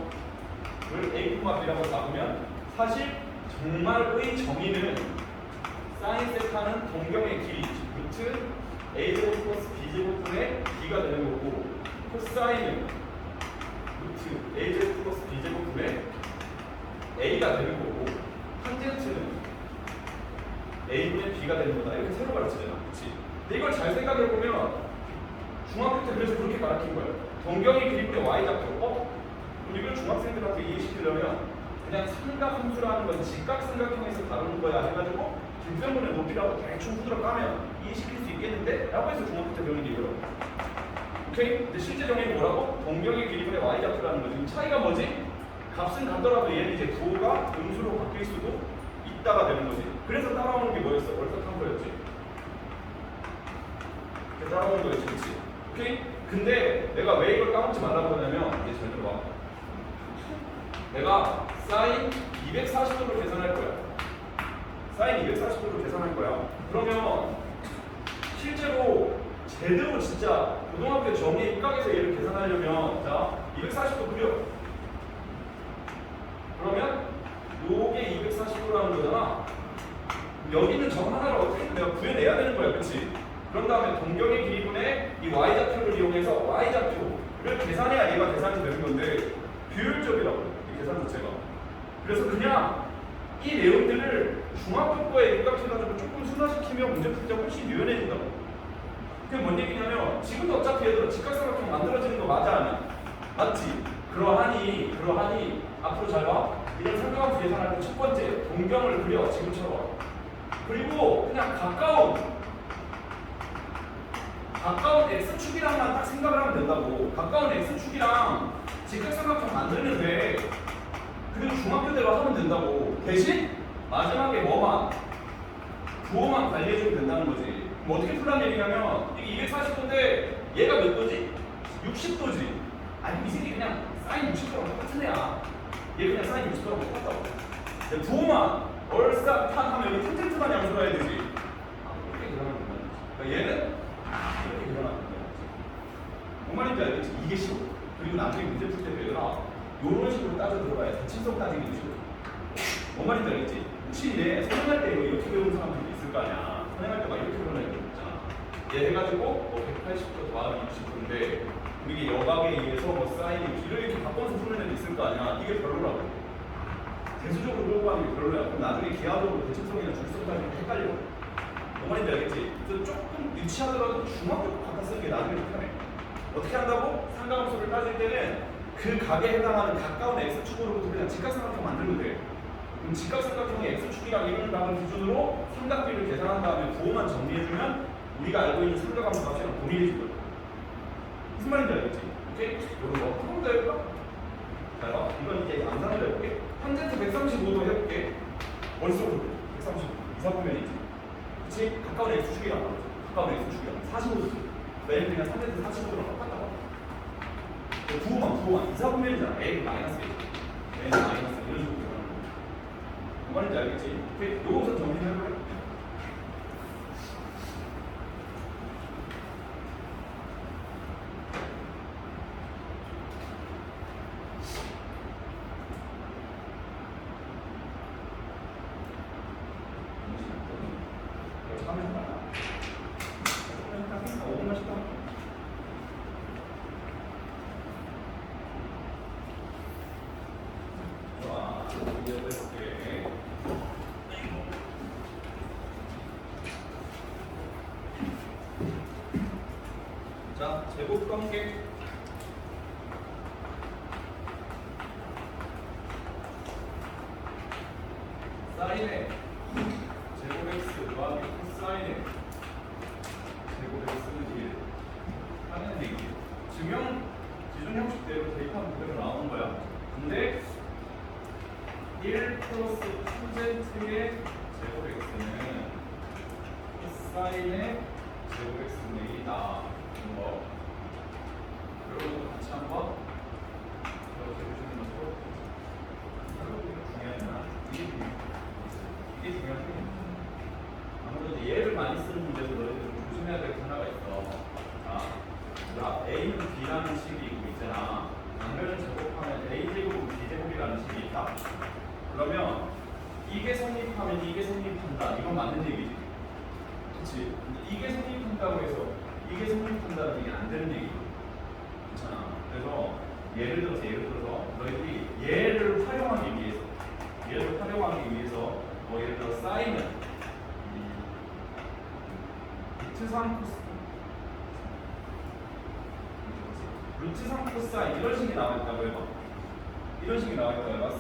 A: A, B라고 잡으면 사실 정말의 정의는 사인 세타는 동경의 길이 루트 A제곱 플러스 B제곱분의 B가 되는 거고 코사인은 루트 A제곱 플러스 B제곱분의 A가 되는 거고 탄젠트는 A분의 B가 되는 거다. 이렇게 새로 가르치잖아. 그치? 근데 이걸 잘 생각해보면 중학교 때 그래서 그렇게 가르친 거예요. 동경의 길이분의 Y좌표. 그럼 이걸 중학생들한테 이해시키려면 그냥 삼각함수라는 건 직각삼각형에서 다루는 거야 해가지고 빗변분의 높이라고 대충 후드러 까면 이해시킬 수 있겠는데? 라고 해서 중학교 때 배우는 게 이거라고. 오케이? 근데 실제 정의는 뭐라고? 동경의 길이분의 Y좌표라는 거지. 차이가 뭐지? 값은 같더라도 얘는 이제 부호가 음수로 바뀔 수도 있다가 되는 거지. 그래서 따라오는 게 뭐였어? 얼떡한 거였지. 따라오는 거였지, 그치? 오케이? 근데 내가 왜 이걸 까먹지 말라고 하냐면 이제 잘 들어봐. 내가 사인 240도를 계산할 거야. 사인 240도를 계산할 거야. 그러면 실제로 제대로 진짜 고등학교 정의 입각에서 얘를 계산하려면 자 240도 그려. 그러면 요게 240도라는 거잖아. 여기 있는 점 하나를 어떻게 내가 구해내야 되는 거야, 그렇지? 그런 다음에 동경의 길이분의 이 y좌표를 이용해서 y좌표를 계산해야 얘가 계산이 되는 건데 비효율적이라고 이 계산 자체가. 그래서 그냥 이 내용들을 중학교 거에 입각해가지고 조금 순화시키면 문제 풀 때 훨씬 유연해진다고. 그게 뭔 얘기냐면 지금도 어차피 얘들아 직각삼각형 만들어지는 거 맞아 아니야? 맞지? 그러하니 앞으로 잘 봐. 이런 삼각함수 계산할 때 첫 번째 동경을 그려 지금처럼. 그리고 그냥 가까운 x축이랑만 딱 생각을 하면 된다고. 가까운 x축이랑 직각삼각형 만드는데 그리고 중학교 때로 하면 된다고. 대신 마지막에 부호만 관리해주면 된다는 거지. 뭐 어떻게 풀란 얘기냐면 이게 240도인데 얘가 몇 도지? 60도지. 아니 이 새끼 그냥 사인 60도랑 똑같은 애야. 얘 그냥 사인 60도랑 똑같다고. 부호만 얼싸탄하면 여기 탄젠트만 양수로 해야 되지. 이렇게 계산하면 된다는 거지. 그러니까 얘는 이렇게 계산하면 된다는 거지. 뭔 말인지 알겠지? 이게 쉬워. 그리고 나중에 문제 풀 때 배우라 이런 식으로 따져 들어가야 대칭성 따지기도 쉬워. 뭔 말인지 알겠지? 혹시 얘 선행할 때 이렇게 배우는 사람들도 있을 거 아니야. 선행할 때 막 이렇게 배우는 애들 있잖아. 얘 해가지고 180도 더하기 60도인데 이게 여각에 의해서 사인이 이렇게 바꿔서 푸는 애도 있을 거 아니야. 이게 별로라고. 대수적으로 끌고 가는 게 별로야. 그럼 나중에 기하적으로 대칭성이나 중성 따지면 헷갈려. 뭔 말인지 알겠지? 그래서 조금 유치하더라도 중학교 갖다 쓰는 게 나중에 편해. 어떻게 한다고? 삼각함수를 따질 때는 그 각에 해당하는 가까운 x축으로부터 그냥 직각삼각형 만들면 돼. 그럼 직각삼각형의 x축이랑 이루는 각을 기준으로 삼각비를 계산한 다음에 부호만 정리해주면 우리가 알고 있는 삼각함수 값이랑 동일해질 거야. 무슨 말인지 알겠지? 오케이? 이런 거 한번 더 해볼까? 자, 봐. 이건 이제 암산을 해볼게. 탄젠트 135도 해볼게. 머릿속으로 135. 이사분면이지. 그치? 가까운 x축이랑 말이지. 가까운 x축이랑 45도. 왜냐면 그냥 탄젠트 45도랑 똑같다 봐. 부호만. 이사분면이잖아. a 마이너스 1. a 마이너스 1. 이런 식으로 계산하는 거. 그 말인지 알겠지? 오케이? 요거 우선 정리해볼래? 자, 제곱 관계. 사인의 제곱 x 더하기 코사인의 제곱 x는 1 하는 얘기. 증형 기준 형식대로 대입하면 그대로 나오는 거야. 근데 1 플러스 탄젠트의 제곱 x는 코사인의 제곱 x는 1이다. 뭐 그리고 같이 한번 이렇게 해주는 것으로 중요한 건 이게 중요한 게 아무래도 얘를 많이 쓰는 문제도 너희들 좀 조심해야 될 게 하나가 있어. 자, A는 B라는 식이 있고 있잖아. 양변을 제곱하면 A제곱은 B제곱이라는 식이 있다. 그러면 이게 성립하면 이게 성립한다. 이건 맞는 얘기지. 그치? 근데 이게 성립한다고 해서 이게 성립한다는 얘기는 안 되는 얘기거든. 괜찮아. 그래서 예를 들어서 너희들이 얘를 활용하기 위해서 뭐 예를 들어 사인은 루트 3 코사인 이런 식이 나와 있다고 해봐.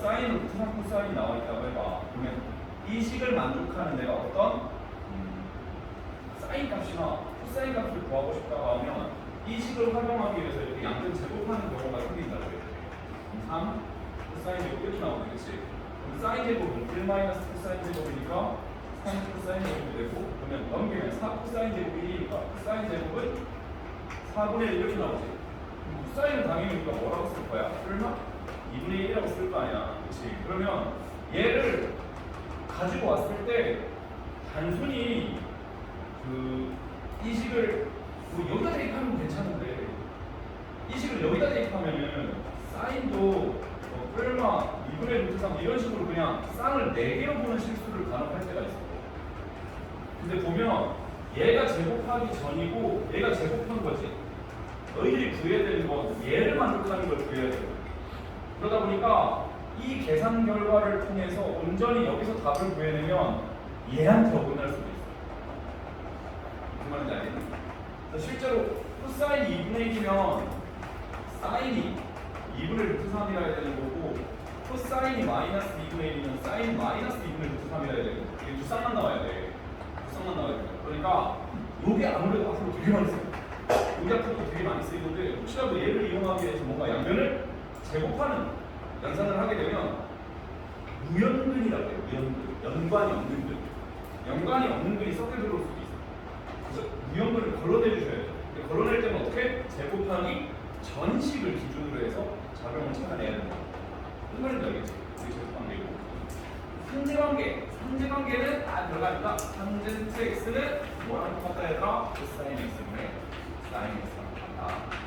A: 사인 루트 3 코사인이 나와 있다고 해봐. 그러면 이 식을 만족하는 내가 어떤 사인 값이나 코사인 값을 구하고 싶다고 하면 이 식을 활용하기 위해서 이렇게 양변 제곱하는 경우가 생긴다고 해요. 3 코사인 제곱 이렇게 나오는 거지. 그럼 사인 제곱은 1 마이너스 코사인 제곱이니까 3 코사인 제곱이 되고, 그러면 넘기면 4 코사인 제곱이 1이니까 코사인 제곱은 4분의 1 이렇게 나오지. 코사인은 당연히 우리가 뭐라고 쓸 거야? 설마 2분의 1이라고 쓸 거 아니야. 그렇지? 그러면 얘를 가지고 왔을 때 단순히 이 식을 여기다 대입하면 괜찮은데 이 식을 여기다 대입하면은 사인도 얼마 2분의 루트 3 이런 식으로 그냥 쌍을 4개로 보는 실수를 간혹 할 때가 있어. 근데 보면 얘가 제곱하기 전이고 얘가 제곱한 거지. 너희들이 구해야 되는 건 얘를 만족하는 걸 구해야 돼. 그러다 보니까 이 계산 결과를 통해서 온전히 여기서 답을 구해내면 얘한테 어긋날 수도 있어. 무슨 말인지 알겠니? 실제로 코사인이 2분의 1이면 사인이 2분의 루트 3이라 해야 되는 거고, 코사인이 마이너스 2분의 1이면 사인 마이너스 2분의 루트 3이라 해야 되는 거. 이게 두 쌍만 나와야 돼. 그러니까 이게 아무래도 앞으로 되게 많이 쓰여. 여기 앞으로 되게 많이 쓰이는데 혹시라도 얘를 이용하기 위해서 뭔가 양변을 제곱하는 연산을 하게 되면 무연근이라고 해요. 연관이 없는 근. 연관이 없는 근이 섞여 들어올 수도 있어요. 그래서 무연근을 걸러내 주셔야 돼요. 걸러낼 때는 어떻게? 제곱하기 전식을 기준으로 해서 작용을 찾아내야 된다. 무슨 말인지 알겠지? 이게 제곱관계고. 상대관계는 다 들어갑니다. 탄젠트 x는 뭐랑 똑같다 해서 코사인 x분의 사인 x랑 똑같다.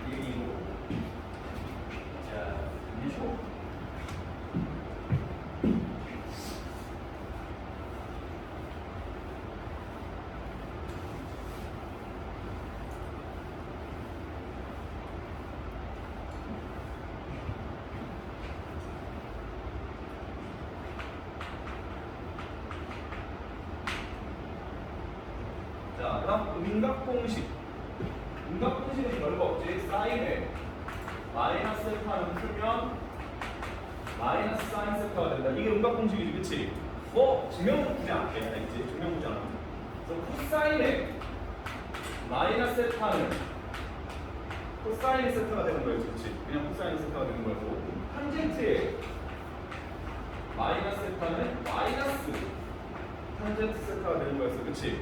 A: 이게 이거. 자, 이죠. 자, 그다음 음각공식. 음각 공식은 별거 없지. 사인에 마이너스 세타는 풀면 마이너스 사인 세타가 된다. 이게 음각 공식이지, 그치? 증명 굳이 안 해. 알겠지? 증명 굳이 안 해. 그래서 코사인에 마이너스 세타는 코사인 세타가 되는 거였지, 그치? 그냥 코사인 세타가 되는 거고, 탄젠트에 마이너스 세타는 마이너스 탄젠트 세타가 되는 거였어, 그치?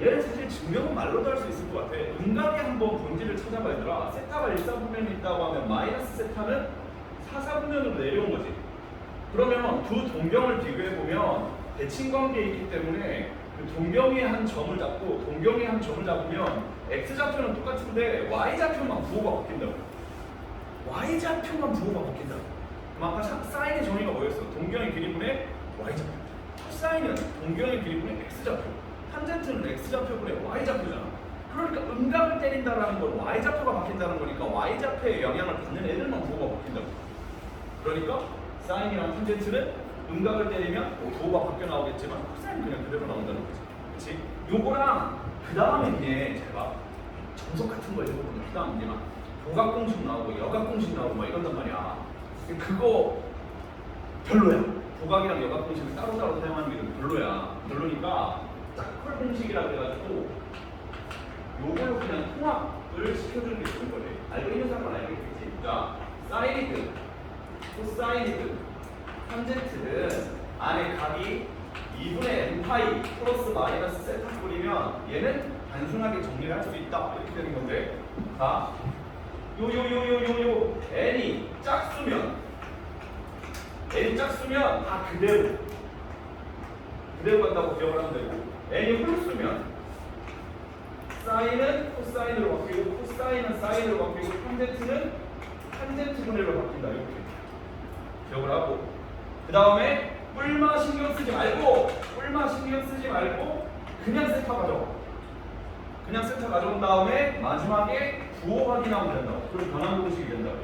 A: 얘는 사실 증명은 말로도 할 수 있을 것 같아. 음각에 한번 본질을 찾아봐야 되라. 세타가 1사분면이 있다고 하면 마이너스 세타는 4사분면으로 내려온 거지. 그러면 두 동경을 비교해보면 대칭관계에 있기 때문에 그 동경의 한 점을 잡고 동경의 한 점을 잡으면 x좌표는 똑같은데 y좌표만 부호가 바뀐다고. y좌표만 부호가 바뀐다고. 그럼 아까 사인의 정의가 뭐였어? 동경의 길이분의 y좌표. 사인은 동경의 길이분의 x좌표. 탄젠트는 x좌표분의 y좌표잖아. 그러니까 음각을 때린다라는 건 y좌표가 바뀐다는 거니까 y좌표의 영향을 받는 애들만 부호가 바뀐다고. 그러니까 사인이랑 탄젠트는 음각을 때리면 부호가 바뀌어 나오겠지만 코사인은 그냥 그대로 나온다는 거지. 그렇지? 요거랑 그 다음에 이제 제가 정석 같은 거 읽어보면 그 다음 이제 막 보각공식 나오고 여각공식 나오고 막 이런단 말이야. 그거 별로야. 보각이랑 여각공식을 따로따로 사용하는 게 별로야. 별로니까 짝풀 공식이라 그래가지고 요걸로 그냥 통합을 시켜주는 게 좋은 거지. 알고 있는 사람은 알겠겠지. 자, 사인이든 코사인이든 탄젠트든 안에 각이 2분의 n파이 플러스 마이너스 세타 꼴이면 얘는 단순하게 정리를 할 수 있다. 이렇게 되는 건데, 자, 요 n이 짝수면 다 그대로 간다고 기억을 하면 되고, n이 홀수면 사인은 코사인으로 바뀌고 코사인은 사인으로 바뀌고 탄젠트는 탄젠트 분해로 바뀐다. 이렇게 기억을 하고, 그 다음에 뿔마 신경 쓰지 말고 그냥 세타 가져온 다음에 마지막에 부호 확인하면 된다고. 그럼 변환 공식이 된다고.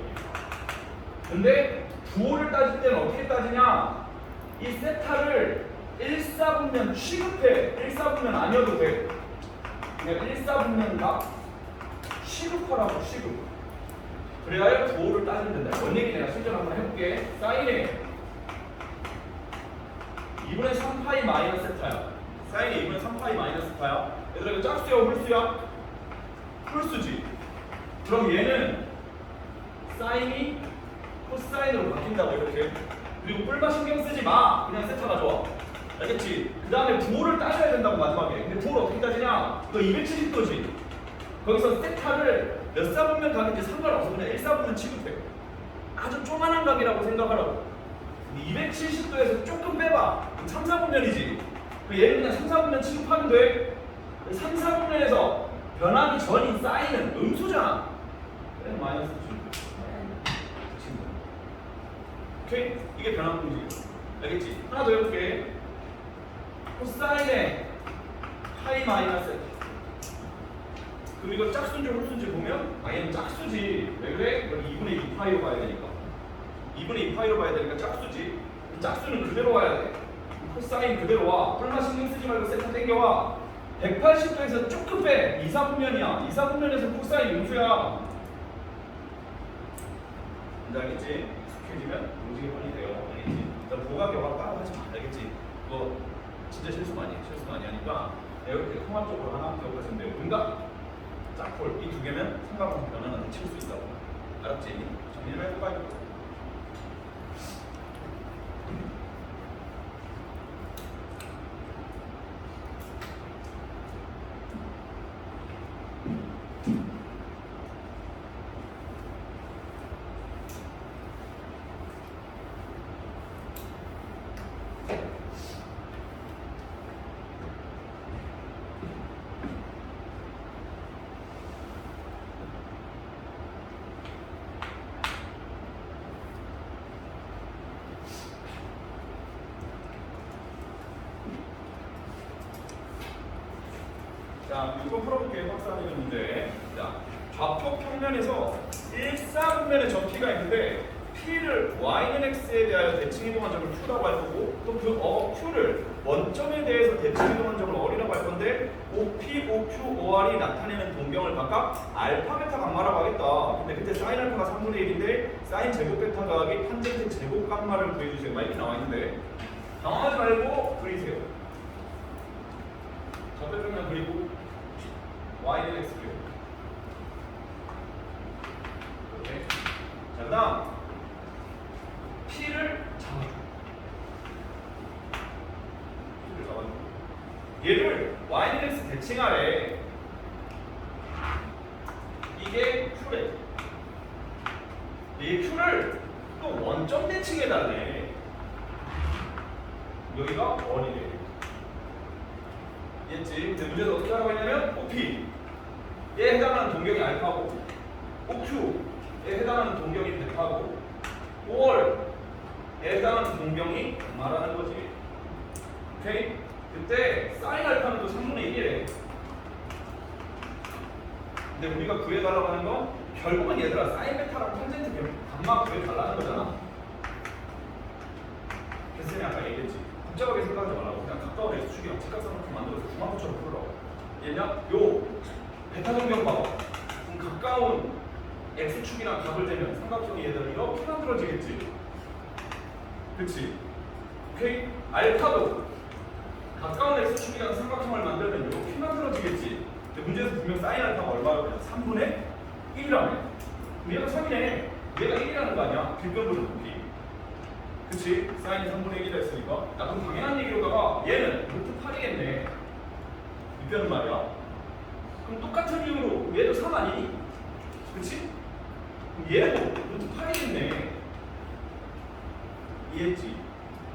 A: 근데 부호를 따질 때는 어떻게 따지냐? 이 세타를 1사분면 취급해. 1사분면 아니어도 돼. 그냥 1사분면과 취급하라고. 취급. 그래야 부호를 따지면 된다. 뭔 얘기 내가 실제로 한번 해볼게. 사인에 2분의 3파이 마이너스 세타야. 사인이 2분의 3파이 마이너스 세타야. 얘들아 이거 짝수야 홀수야? 홀수지. 그럼 얘는 사인이 코사인으로 바뀐다고 이렇게. 그리고 뿔마 신경 쓰지 마. 그냥 세타 가져와. 알겠지? 그 다음에 부호를 따져야 된다고 마지막에. 근데 부호를 어떻게 따지냐? 이거 270도지. 거기서 세타를 몇 사분면 각인지 상관없어. 그냥 1사분면 취급해. 아주 조그만한 각이라고 생각하라고. 270도에서 조금 빼봐. 3, 4분면이지. 얘를 그냥 3, 4분면 취급하면 돼. 3, 4분면에서 변하기 전인 사인은 음수잖아. 그래서 마이너스 7. 오케이? 이게 변환 공식이야. 알겠지? 하나 더 해볼게. 코사인의 파이 마이너스. 그럼 이거 짝수인지 홀수인지 보면 얘는 짝수지. 왜 그래? 이건 2분의 2파이로 봐야 되니까. 2분의 2파이로 봐야 되니까 짝수지. 짝수는 그대로 와야 돼. 코사인 그대로 와. 뿔마 신경 쓰지 말고 세타 땡겨와. 180도에서 조금 빼. 2, 4분면이야. 2, 4분면에서 코사인 음수야. 이제 알겠지? 익숙해지면 움직이 빨리 돼요. 알겠지? 일단 보각여각 따로 하지 마. 알겠지? 그거 진짜 실수 많이 하니까 이렇게 통합적으로 하나 기억하시면 돼요. 음각, 짝풀 이 두 개면 삼각형 변화는 대치울 수 있다고. 알았지? 정리를 해볼까요? 자, 이거 풀어볼게요. 박사님 문제. 자, 좌표 평면에서 1사분면의 접기가 있는데 P를 Y는 X에 대하여 대칭이동한 점을 Q라고 할 거고 또 그 Q를 원점에 대해서 대칭이동한 점을 R이라고 할 건데 OP, OQ, OR이 나타내는 동경을 각각 알파, 베타, 감마라고 하겠다. 근데 그때 사인 알파가 3분의 1인데 사인 제곱 베타 더하기 탄젠트 제곱 감마를 구해주세요. 막 이렇게 나와 있는데 당황하지 말고 그리세요. 접대평면 그리고 Y는 X 그리고 이렇게. 자, 그 다음 P를 잡아줘. 얘를 Y는 X 대칭하래. 이게 Q래. 이 Q를 또 원점 대칭해달래. 여기가 원이래. 이해했지? 근데 문제는 어떻게 하라고 했냐면 OP에 해당하는 동경이 알파고 OQ에 해당하는 동경이 베타고 OR에 해당하는 동경이 감마라는 거지. 오케이? 그때 사인 알파는 또 3분의 1이래. 근데 우리가 구해달라고 하는 건 결국은 얘들아 사인 베타랑 탄젠트 감마 구해달라는 거잖아. 그래서 아까 얘기했지. 복잡하게 생각하지 말라고 그냥 가까운 X축이랑 직각삼각형 만들어서 중앙부처럼 풀으라고. 얘냐? 요 베타 동경 봐봐. 그럼 가까운 X축이랑 각을 재면 삼각형이 얘들아 이렇게 만들어지겠지. 그치? 오케이? 알파도 가까운 X축이랑 삼각형을 만들면 이렇게 만들어지겠지. 근데 문제에서 분명 사인 알파가 얼마야? 3분의 1이라며. 얘가 3이네. 얘가 1이라는 거 아니야? 뒷변부는 높이. 그치? 사인이 3분의 1이라 했으니까. 야, 그럼 당연한 얘기로다가 얘는 루트 8이겠네. 뒷변은 말이야. 그럼 똑같은 이유로 얘도 3 아니니? 그치? 그럼 얘도 루트 8이겠네. 이해했지?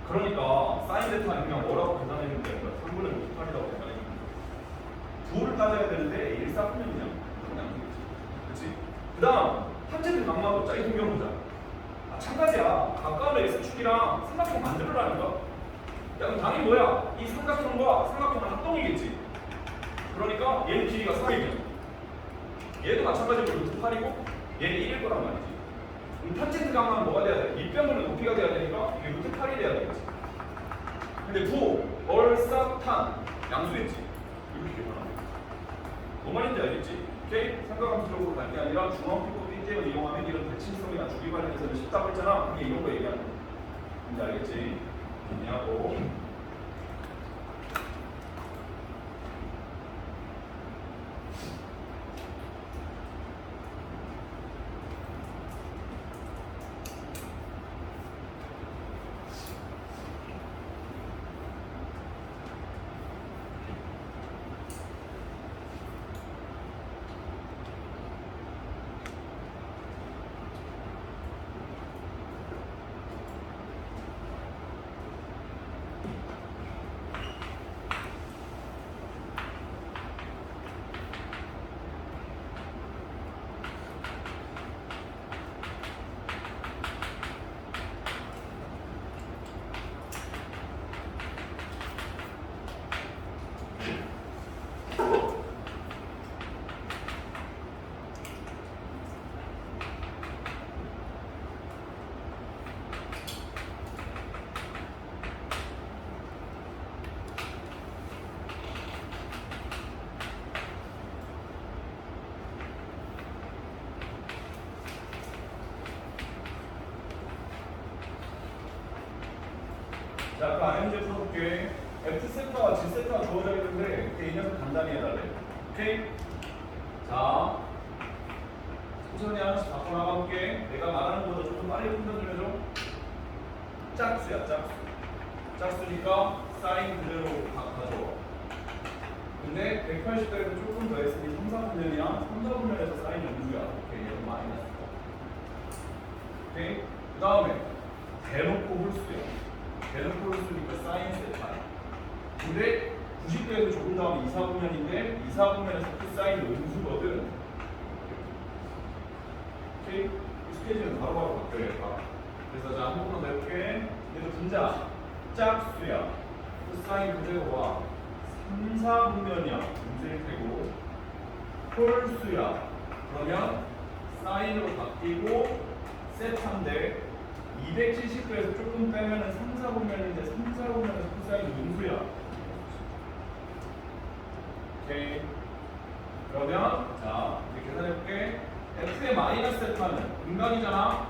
A: 그러니까 사인 베타는 그냥 뭐라고 계산해주면 되는 거야. 3분의 루트 8이라고 계산해주면 돼. 부호를 따져야 되는데 1, 4 분면 그냥 되겠지. 그치? 그 다음 탄젠트 감마 보자. 이 동경 보자. 마찬가지야. 가까운 X축이랑 삼각형 만들어라니까. 야, 그럼 당연히 뭐야? 이 삼각형과 삼각형은 합동이겠지. 그러니까 얘는 길이가 3이면 얘도 마찬가지로 루트 8이고 얘는 1일 거란 말이지. 그럼 탄젠트 감마는 뭐가 돼야 돼? 밑변분은 높이가 돼야 되니까 이게 루트 8이 돼야 되겠지. 근데 부, 얼싸, 탄 양수겠지. 이렇게 계산하면 뭔 말인지 알겠지? 오케이? 삼각함수적으로 갈 게 아니라 중앙표법 띠집을 이용하면 이런 대칭성이나 주기 관련해서는 쉽다고 했잖아. 그게 이런 거 얘기하는 거야. 뭔지 알겠지? 정리하고. 자, 아까 문제 풀어볼게. F세타와 G세타가 주어져 있는데 이 녀석 간단히 해달래. 오케이? 자, 천천히 하나씩 바꿔 나가볼게. 내가 말하는 것보다 조금 빨리 판단 좀 해줘. 짝수야, 짝수. 짝수니까 사인 그대로 가져와. 근데 180도에서 조금 더 했으니 3, 4분면이야. 3, 4분면에서 사인 0이야. 오케이, 얘는 마이너스. 오케이? 그 다음에 대놓고 홀수야. 대놓고 홀수니까 사인 세타. 근데 90도에서 조금 더 하면 2, 4분면인데 2, 4분면에서 코사인 음수거든. 오케이? 이 스케줄은 바로바로 바뀌어야 그래서 자, 한 번만 더 해볼게. 얘도 분자 짝수야. 코사인 그대로와 3, 4분면이야. 음수일 테고 홀수야. 그러면 사인으로 바뀌고 세타인데 270도에서 조금 빼면은 3, 4분면인데 3, 4분면에서 코사인 음수야. 오케이. 그러면 자 이렇게 계산해볼게. f의 마이너스 알파는 음각이잖아.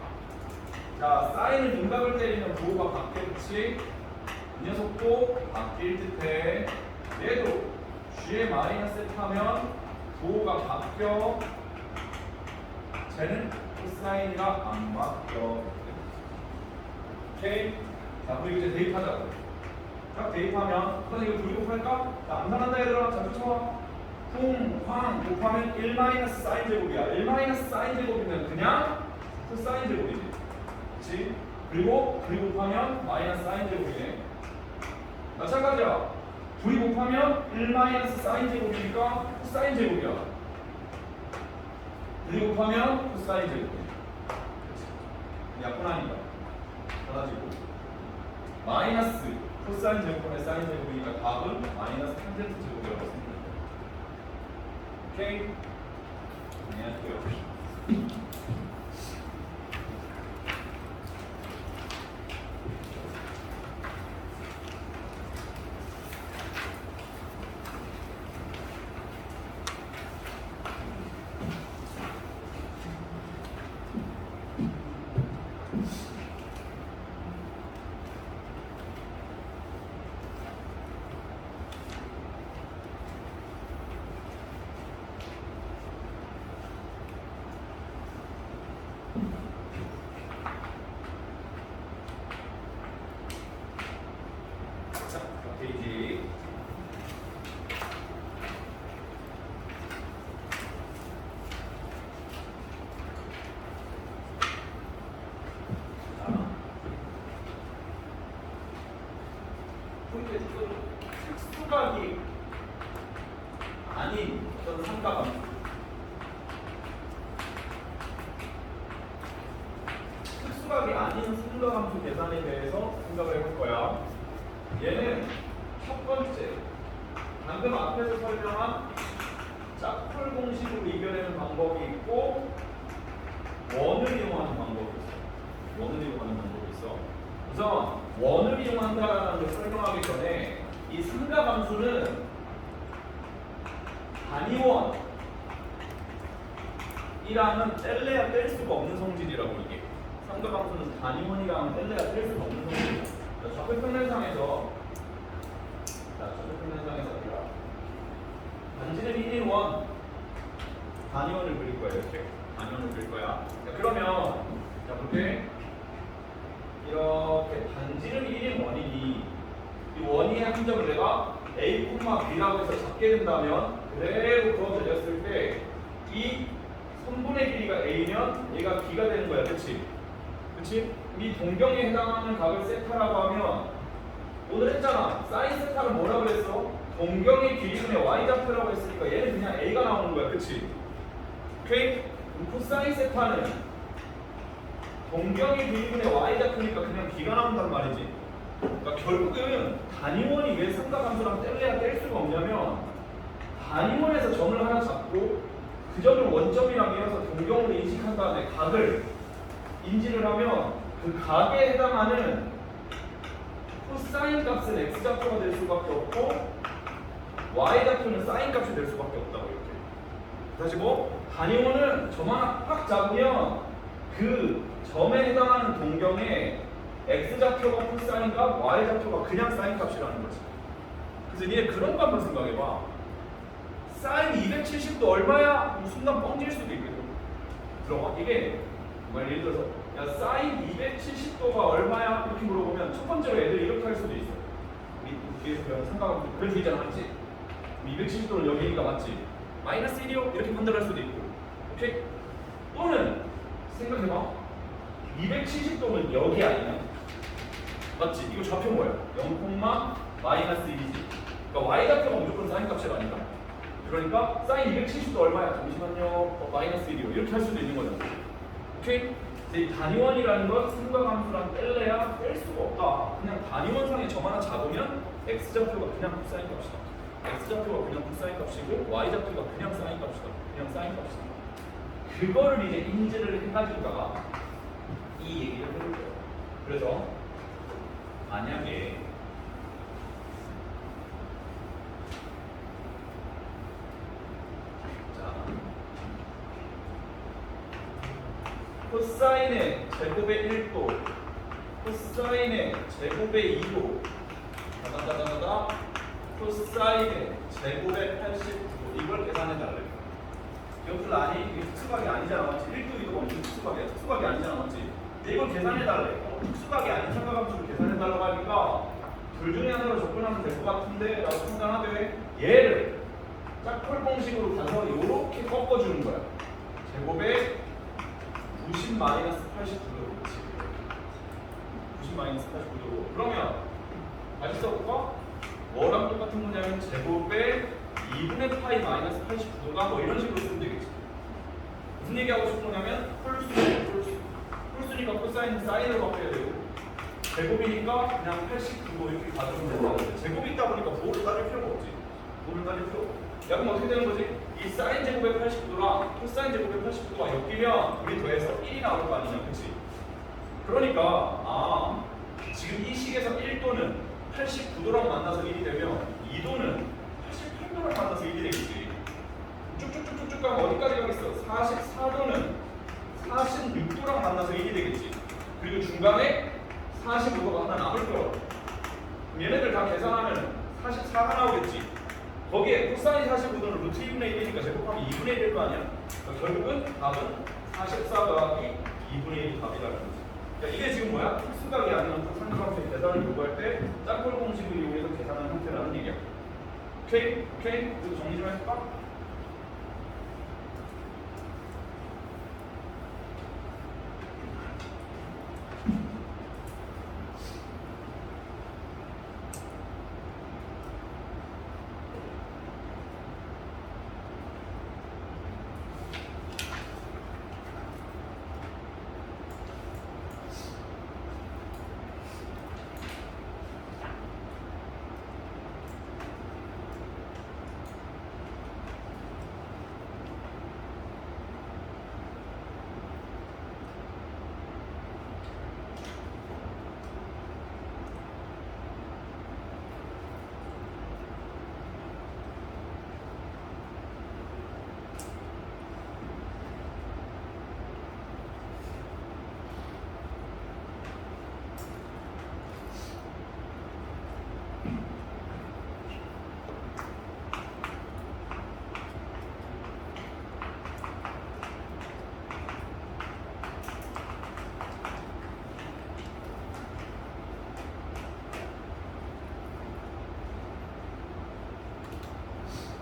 A: 자 사인을 음각을 때리면 부호가 바뀌었지. 이 녀석도 바뀔 듯해. 얘도 g의 마이너스 알파면 부호가 바뀌어. 쟤는 코사인이라 안 바뀌어. 오케이. 자 그리고 이제 대입하자고. 딱 대입하면 선생님 이거 둘이 곱할까? 자 암산한다 얘들아. 자 쫓아와. 풍, 황 곱하면 1 마이너스 사인 제곱이야. 1 마이너스 사인 제곱이면 그냥 코사인 제곱이지. 그치? 그리고 둘이 곱하면 마이너스 사인 제곱이네. 마찬가지야. 둘이 곱하면 1 마이너스 사인 제곱이니까 코사인 제곱이야. 둘이 곱하면 코사인 제곱이야. 그치? 약분하니까 달라지고 마이너스 코사인 제곱분의 사인 제곱이니까 답은 마이너스 탄젠트 제곱이라고 씁니다. 오케이? 안녕하세요. 페이지. 특수각이 아닌 어떤 삼각함수. 특수각이 아닌 삼각함수 계산에 대해서 생각을 해볼 거야. 얘는 첫 번째, 방금 앞에서 설명한 짝풀 공식으로 이겨내는 방법이 있고 원을 이용하는 방법이 있어. 원을 이용하는 방법이 있어. 우선 원을 이용한다라는 걸 설명하기 전에 이 삼각함수는 단위원이랑은 뗄래야 뗄 수가 없는 성질이라고. 이게 삼각함수는 단위원이랑은 뗄래야 뗄 수가 없는 성질이야. 좌표 평면상에서 우리가 단지는 1, 1, 1 단위원을 그릴 거예요. 이렇게 단위원을 그릴 거야. 자, 그러면 자 볼게. 이렇게 단지는 1, 1, 1이니 이 원위의 함정을 내가 a, b라고 해서 잡게 된다면 그대로 그어서 냈을 때 이 선분의 길이가 a면 얘가 b가 되는 거야. 그치? 그치? 이 동경에 해당하는 각을 세타라고 하면 오늘 했잖아. 사인 세타는 뭐라고 그랬어? 동경의 길이분의 y좌표라고 했으니까 얘는 그냥 a가 나오는 거야. 그치? 오케이? 코사인 세타는 동경의 길이분의 y좌표니까 그냥 b가 나온단 말이지. 그러니까 결국은 단위원이 왜 삼각함수랑 뗄래야 뗄 수가 없냐면 단위원에서 점을 하나 잡고 그 점을 원점이랑 이어서 동경으로 인식한 다음에 각을 인지를 하면 그 각에 해당하는 코사인 값은 x좌표가 될 수밖에 없고 y좌표는 사인 값이 될 수밖에 없다고. 이렇게 다시 단위원은 점 하나 팍 잡으면 그 점에 해당하는 동경에 x좌표가 코사인 값, y좌표가 그냥 사인 값이라는 거지. 그래서 니네 그런 거 한번 생각해봐. 사인 270도 얼마야? 순간 뻥질 수도 있거든. 들어봐. 이게 예를 들어서 야 사인 270도가 얼마야? 이렇게 물어보면 첫 번째로 애들이 이렇게 할 수도 있어. 우리 뒤에서 배운 삼각함수 그래서 있잖아. 맞지? 270도는 여기니까 맞지? 마이너스 1이요? 이렇게 판단할 수도 있고. 오케이? 또는 생각해봐. 270도는 여기 아니야? 맞지? 이거 좌표 뭐야? 0, 마이너스 1이지. 그러니까 y좌표가 무조건 사인 값이 아니다. 그러니까 사인 270도 얼마야? 잠시만요. 마이너스 1이요. 이렇게 할 수도 있는 거잖아. 오케이? 이 단위원이라는 건 삼각함수랑 뗄래야 뗄 수가 없다. 그냥 단위원상에 점 하나 잡으면 x좌표가 그냥 코사인 값이다. x좌표가 그냥 코사인 값이고 y좌표가 그냥 사인 값이다. 그냥 사인 값이다. 그거를 이제 인지를 해가지고다가 이 얘기를 해볼 거예요. 그래서 만약에 자 코사인의 제곱의 1도 코사인의 제곱의 2도 다다다다다 코사인의 제곱의 89도 이걸 계산해 달래요. 기억들 아니? 이게 특수각이 아니잖아 맞지? 1도 2도가 엄청 특수각이야. 특수각이 아니잖아 맞지? 근데 이걸 계산해 달래. 특수각이 아닌 삼각함수를 계산해 달라고 하니까 둘 중에 하나로 접근하면 될 것 같은데 라고 판단하되 얘를 짝풀 공식으로 가서 이렇게 꺾어주는 거야. 제곱에 90 마이너스 89도로 그렇지. 90 마이너스 89도로 그러면 다시 써볼까? 뭐랑 똑같은 거냐면 제곱에 2분의 파이 마이너스 89도가 뭐 이런 식으로 쓰면 되겠지. 무슨 얘기하고 싶은 거냐면 홀수니까 코사인 사인으로 바뀌어야 되고 제곱이니까 그냥 89도 이렇게 가져오면 된다는데 제곱이 있다 보니까 부호를 따질 필요가 없지. 부호를 따질 필요 없고 야 그럼 어떻게 되는 거지? 이 사인 제곱의 89도랑 코사인 제곱의 89도가 엮이면 우리 더해서 1이 나올 거 아니냐 그치? 그러니까 지금 이 식에서 1도는 89도랑 만나서 1이 되면 2도는 88도랑 만나서 1이 되겠지. 쭉쭉쭉쭉쭉 가면 어디까지 가겠어? 44도는 46도랑 만나서 1이 되겠지. 그리고 중간에 45도가 하나 남을 거야. 그럼 얘네들 다 계산하면 44가 나오겠지. 거기에 코사인 45도는 루트 2분의 1이니까 제곱하면 2분의 1 될 거 아니야? 그러니까 결국은 답은 44 더하기 2분의 1이 답이라는 거지. 그러니까 이게 지금 뭐야? 특수각이 아니면 삼각함수의 계산을 요구할 때 짝꿍 공식을 이용해서 계산하는 형태라는 얘기야. 오케이? 오케이? 그리고 정리 좀 해볼까?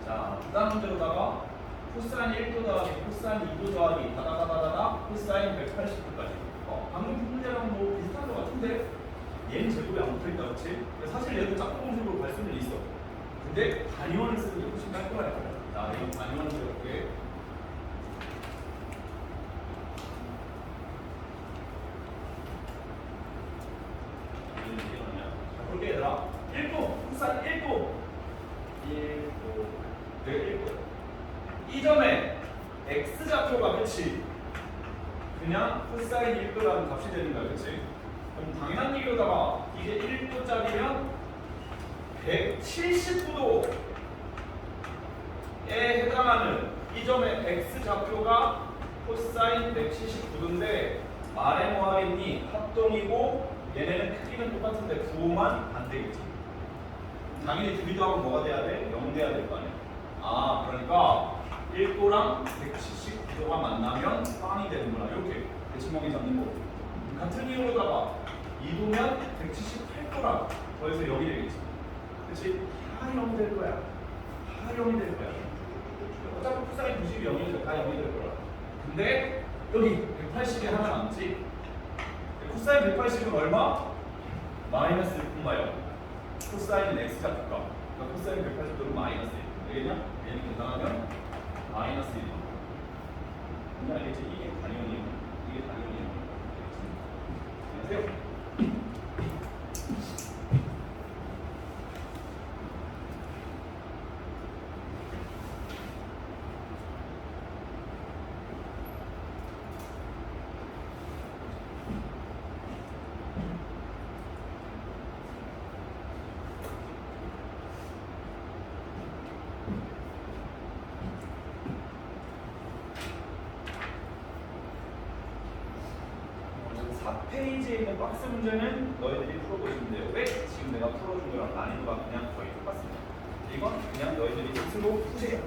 A: 자, 그 다음 문제로다가 코사인 1도 더하기 코사인 2도 더하기 다다다다다다 코사인 180도까지 방금 문제랑 뭐 비슷한 것 같은데 얘는 제곱이 안 붙어있다 그렇지? 사실 얘도 짝꿍 공식으로 갈 수는 있어. 근데 단위원을 쓰는 게 훨씬 깔끔할 거야. 자, 이거 단위원을 써볼게. 자, 볼게 얘들아. 1도, 코사인 1도 1도 이 점에 x좌표가 그치? 그냥 코사인 1도라는 값이 되는 거야 그치? 그럼 당연한 얘기로다가 이게 1도짜리면 179도에 해당하는 이 점의 x좌표가 코사인 179도인데 말해 뭐 하겠니? 합동이고 얘네는 크기는 똑같은데 부호만 안 되겠지. 당연히 둘이 하면 뭐가 돼야 돼? 0 돼야 될 거 아니야. 그러니까 1도랑 179도가 만나면 빵이 되는구나. 이렇게 대칭멍이 잡는 거. 같은 이유로다가 2도면 178도랑 더해서 0이 되겠지. 그치? 다 0이 될 거야. 다 0이 될 거야. 어차피 코사인 90이 0이니까 다 0이 될 거야. 근데 여기 180이 하나 남지? 코사인 180은 얼마? 마이너스 1,0. 코사인 x좌표가 그러니까 코사인 180도는 마이너스 1. 되겠냐? 얘는 계산하면 마이너스 1. 근데 알겠지? 이게 단위원이에요. 이게 단위원이에요. 안녕하세요. 앞 페이지에 있는 박스 문제는 너희들이 풀어보시면 돼요. 왜? 지금 내가 풀어준 거랑 난이도가 그냥 거의 똑같습니다. 이건 그냥 너희들이 스스로 푸세요.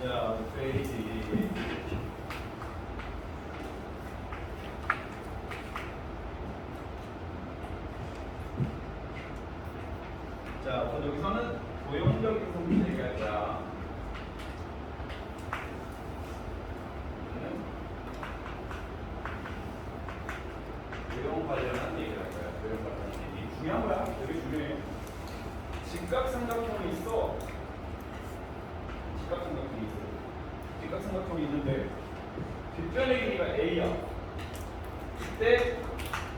A: 자, 페이지. 자, 우선 여기서는 도형적인 성질 얘기할 거야. 도형 관련한 얘기를 할 거야. 도형 관련한 얘기. 중요한 거야. 되게 중요해. 직각삼각형이 있어. 직각삼각형이 있어. 직각삼각형이 있는데 뒷변의 길이가 A야. 그때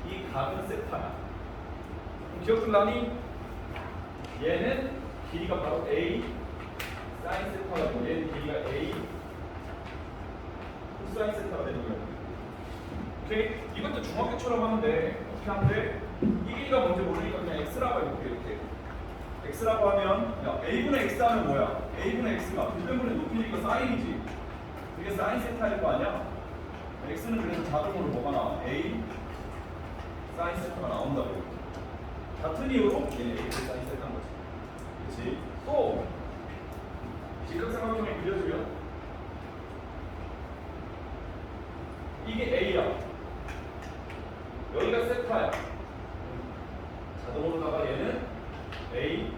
A: 이 각은 세타야. 기억나니? 얘는 길이가 바로 A 사인 세타고 얘는 길이가 A 코사인 세타가 되는 거예요. 오케이? 이것도 중학교처럼 하면 돼. 어떻게 하면 돼? 이 길이가 뭔지 모르니까 그냥 X라고 해볼게. 이렇게 X라고 하면 야, A분의 X 하면 뭐야? A분의 X가 뒷변분의 높이니까 사인이지. 이게 사인 세타일 거 아니야? X는 그래서 자동으로 뭐가 나와? A 사인 세타가 나온다고. 같은 이유로 얘는 A를 사인 세타인 거지. 그렇지? 또 직각삼각형을 그려주면 이게 A야. 여기가 세타야. 자동으로다가 얘는 A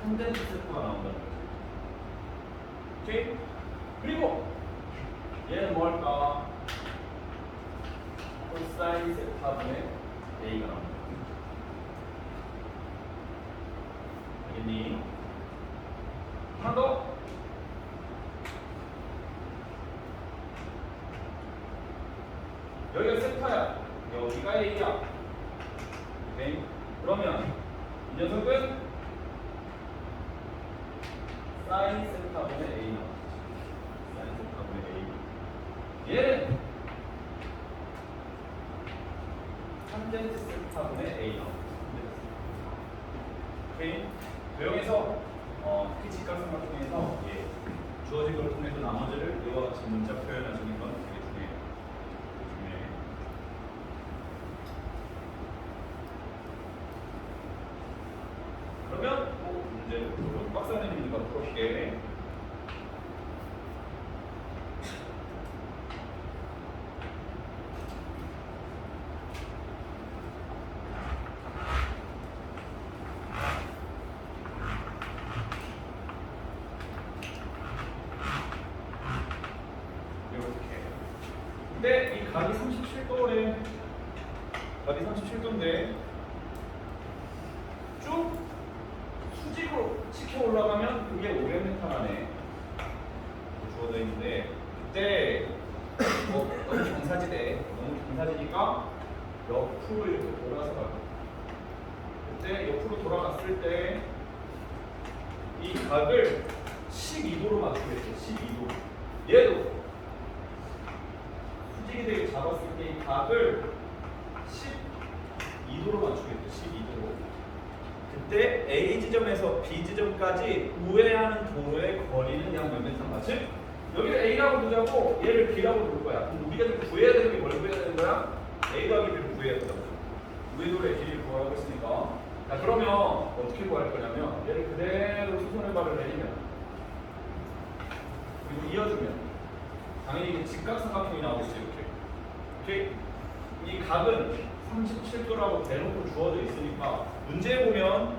A: 탄젠트 세타가 나온다는 거지. 오케이? 그리고 얘는 뭘까? 코사인 세타분의 A가 나온다. 알겠니? 하나 더. 여기가 세타야. 여기가 A야. 오케이? 그러면 이 녀석은 사인 세타분의 A 나오지. 사인 세타분의 A. 얘는 탄젠트 세타분의 A 나오지. 오케이? 도형에서 특히 직각삼각형에서 주어진 걸 통해서 나머지를 이와 같이 문자 표현하시는 건 되게 중요해요. 그러면 문제를 박사 선생님이니까 풀어볼게. 근데 이 각이 37도래. 각이 37도인데 쭉 수직으로 치켜 올라가면 그게 500m만에 주어져 있는데 그때 너무 경사지대. 너무 경사지니까 옆으로 이렇게 돌아서 가요. 그때 옆으로 돌아갔을 때 이 각을 12도로 맞추겠죠. 12도. 얘도 되게 잡았을 때 이 각을 12도로 맞추겠죠. 12도로. 그때 A 지점에서 B 지점까지 우회하는 도로의 거리는 약 몇 미터 맞지? 여기를 A라고 두자고 얘를 B라고 둘 거야. 그럼 우리가 지금 구해야 되는 게 뭘 구해야 되는 거야? A 더하기 B를 구해야 된다고. 우회도로의 길이를 구하라고 했으니까. 자, 그러면 어떻게 구할 거냐면 얘를 그대로 수선의 발을 내리면 그리고 이어주면 당연히 이게 직각삼각형이 나오겠죠. 이렇게. 이 각은 37도라고 대놓고 주어져 있으니까 문제에 보면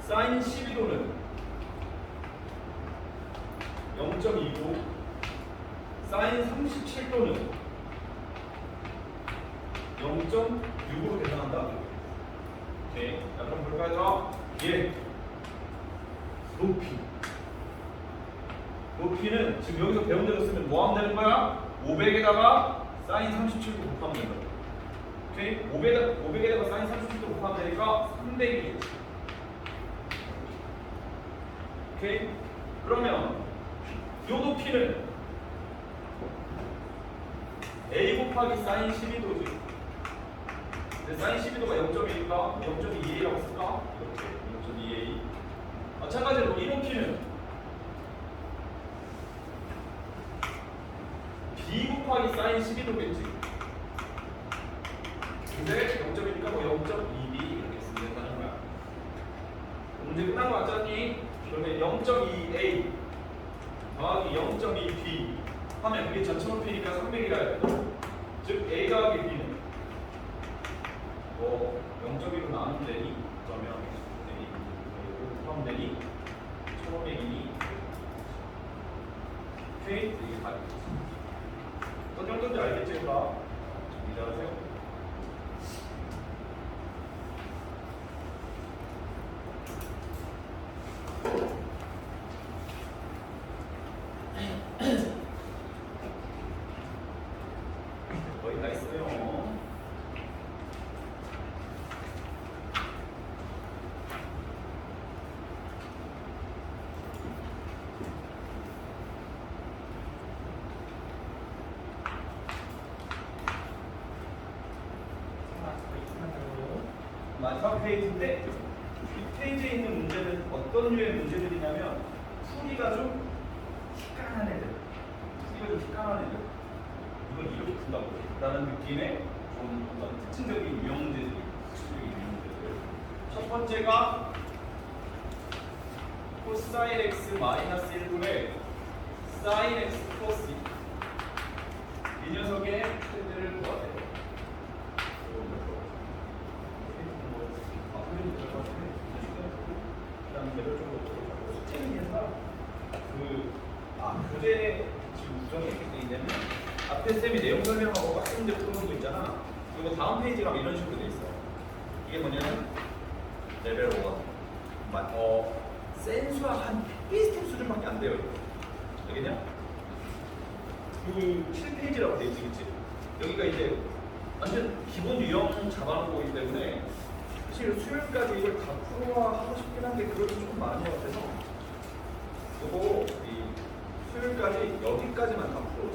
A: 사인 12도는 0.2고 사인 37도는 0.6으로 계산한다. 오케이. 자, 그럼 볼까요? 얘 높이는 지금 여기서 배운 대로 쓰면 뭐 하면 되는 거야? 500에다가 사인 37도 곱하면 된다. 오케이? 500에다가 사인 37도 곱하면 되니까 300이겠지. 오케이? 그러면 요 높이는 곱하기 사인 12도지. 근데 사인 12도가 0.1이니까 0.2a라고 쓸까? 이렇게 0.2a. 마찬가지로 이 높이는 b 곱하기 사인 12도겠지. 근데 0.1이니까 뭐 0.2b 이렇게 쓰면 된다는 거야. 문제 끝난 거 맞잖니? 그러면 0.2a 더하기 0.2b 하면 그게 전체 높이니까 300이라 해야 돼. 즉 a 더하기 b는 뭐 0.1로 나누면 되니? 그러면 되니? 그럼 되니? 1500이니? 오케이? 이게 다 있겠지. 어떤 정도인지 알겠지? 얘들아? 이해하세요? 거의 다 있어요. 마지막 페이지인데 이 페이지에 있는 문제는 어떤 류의 문제들이냐면 풀이가 좀 희한한 애들, 이걸 이렇게 푼다고 라는 느낌의 좀 어떤 특징적인 유형 문제들이 첫 번째가 코사인 x 마이너스 1분의 사인 x 플러스 2. 이 녀석의 틀들을 구하세요. 교재 지금 구성이 어떻게 돼 있냐면 앞에 쌤이 내용 설명하고 막 문제 푸는 거 있잖아. 그리고 다음 페이지가 이런 식으로 돼 있어. 이게 뭐냐면 레벨 5가 센수와 한 비슷한 수준밖에 안 돼요. 이거. 알겠냐? 그 7페이지라고 돼 있지, 그치? 여기가 이제 완전 기본 유형 잡아놓은 거기 때문에 사실 수요일까지 이걸 다 풀어하고 싶긴 한데 그것도 조금 많은 것 같아서 요거 이 수요일까지 여기까지만 다 풀어.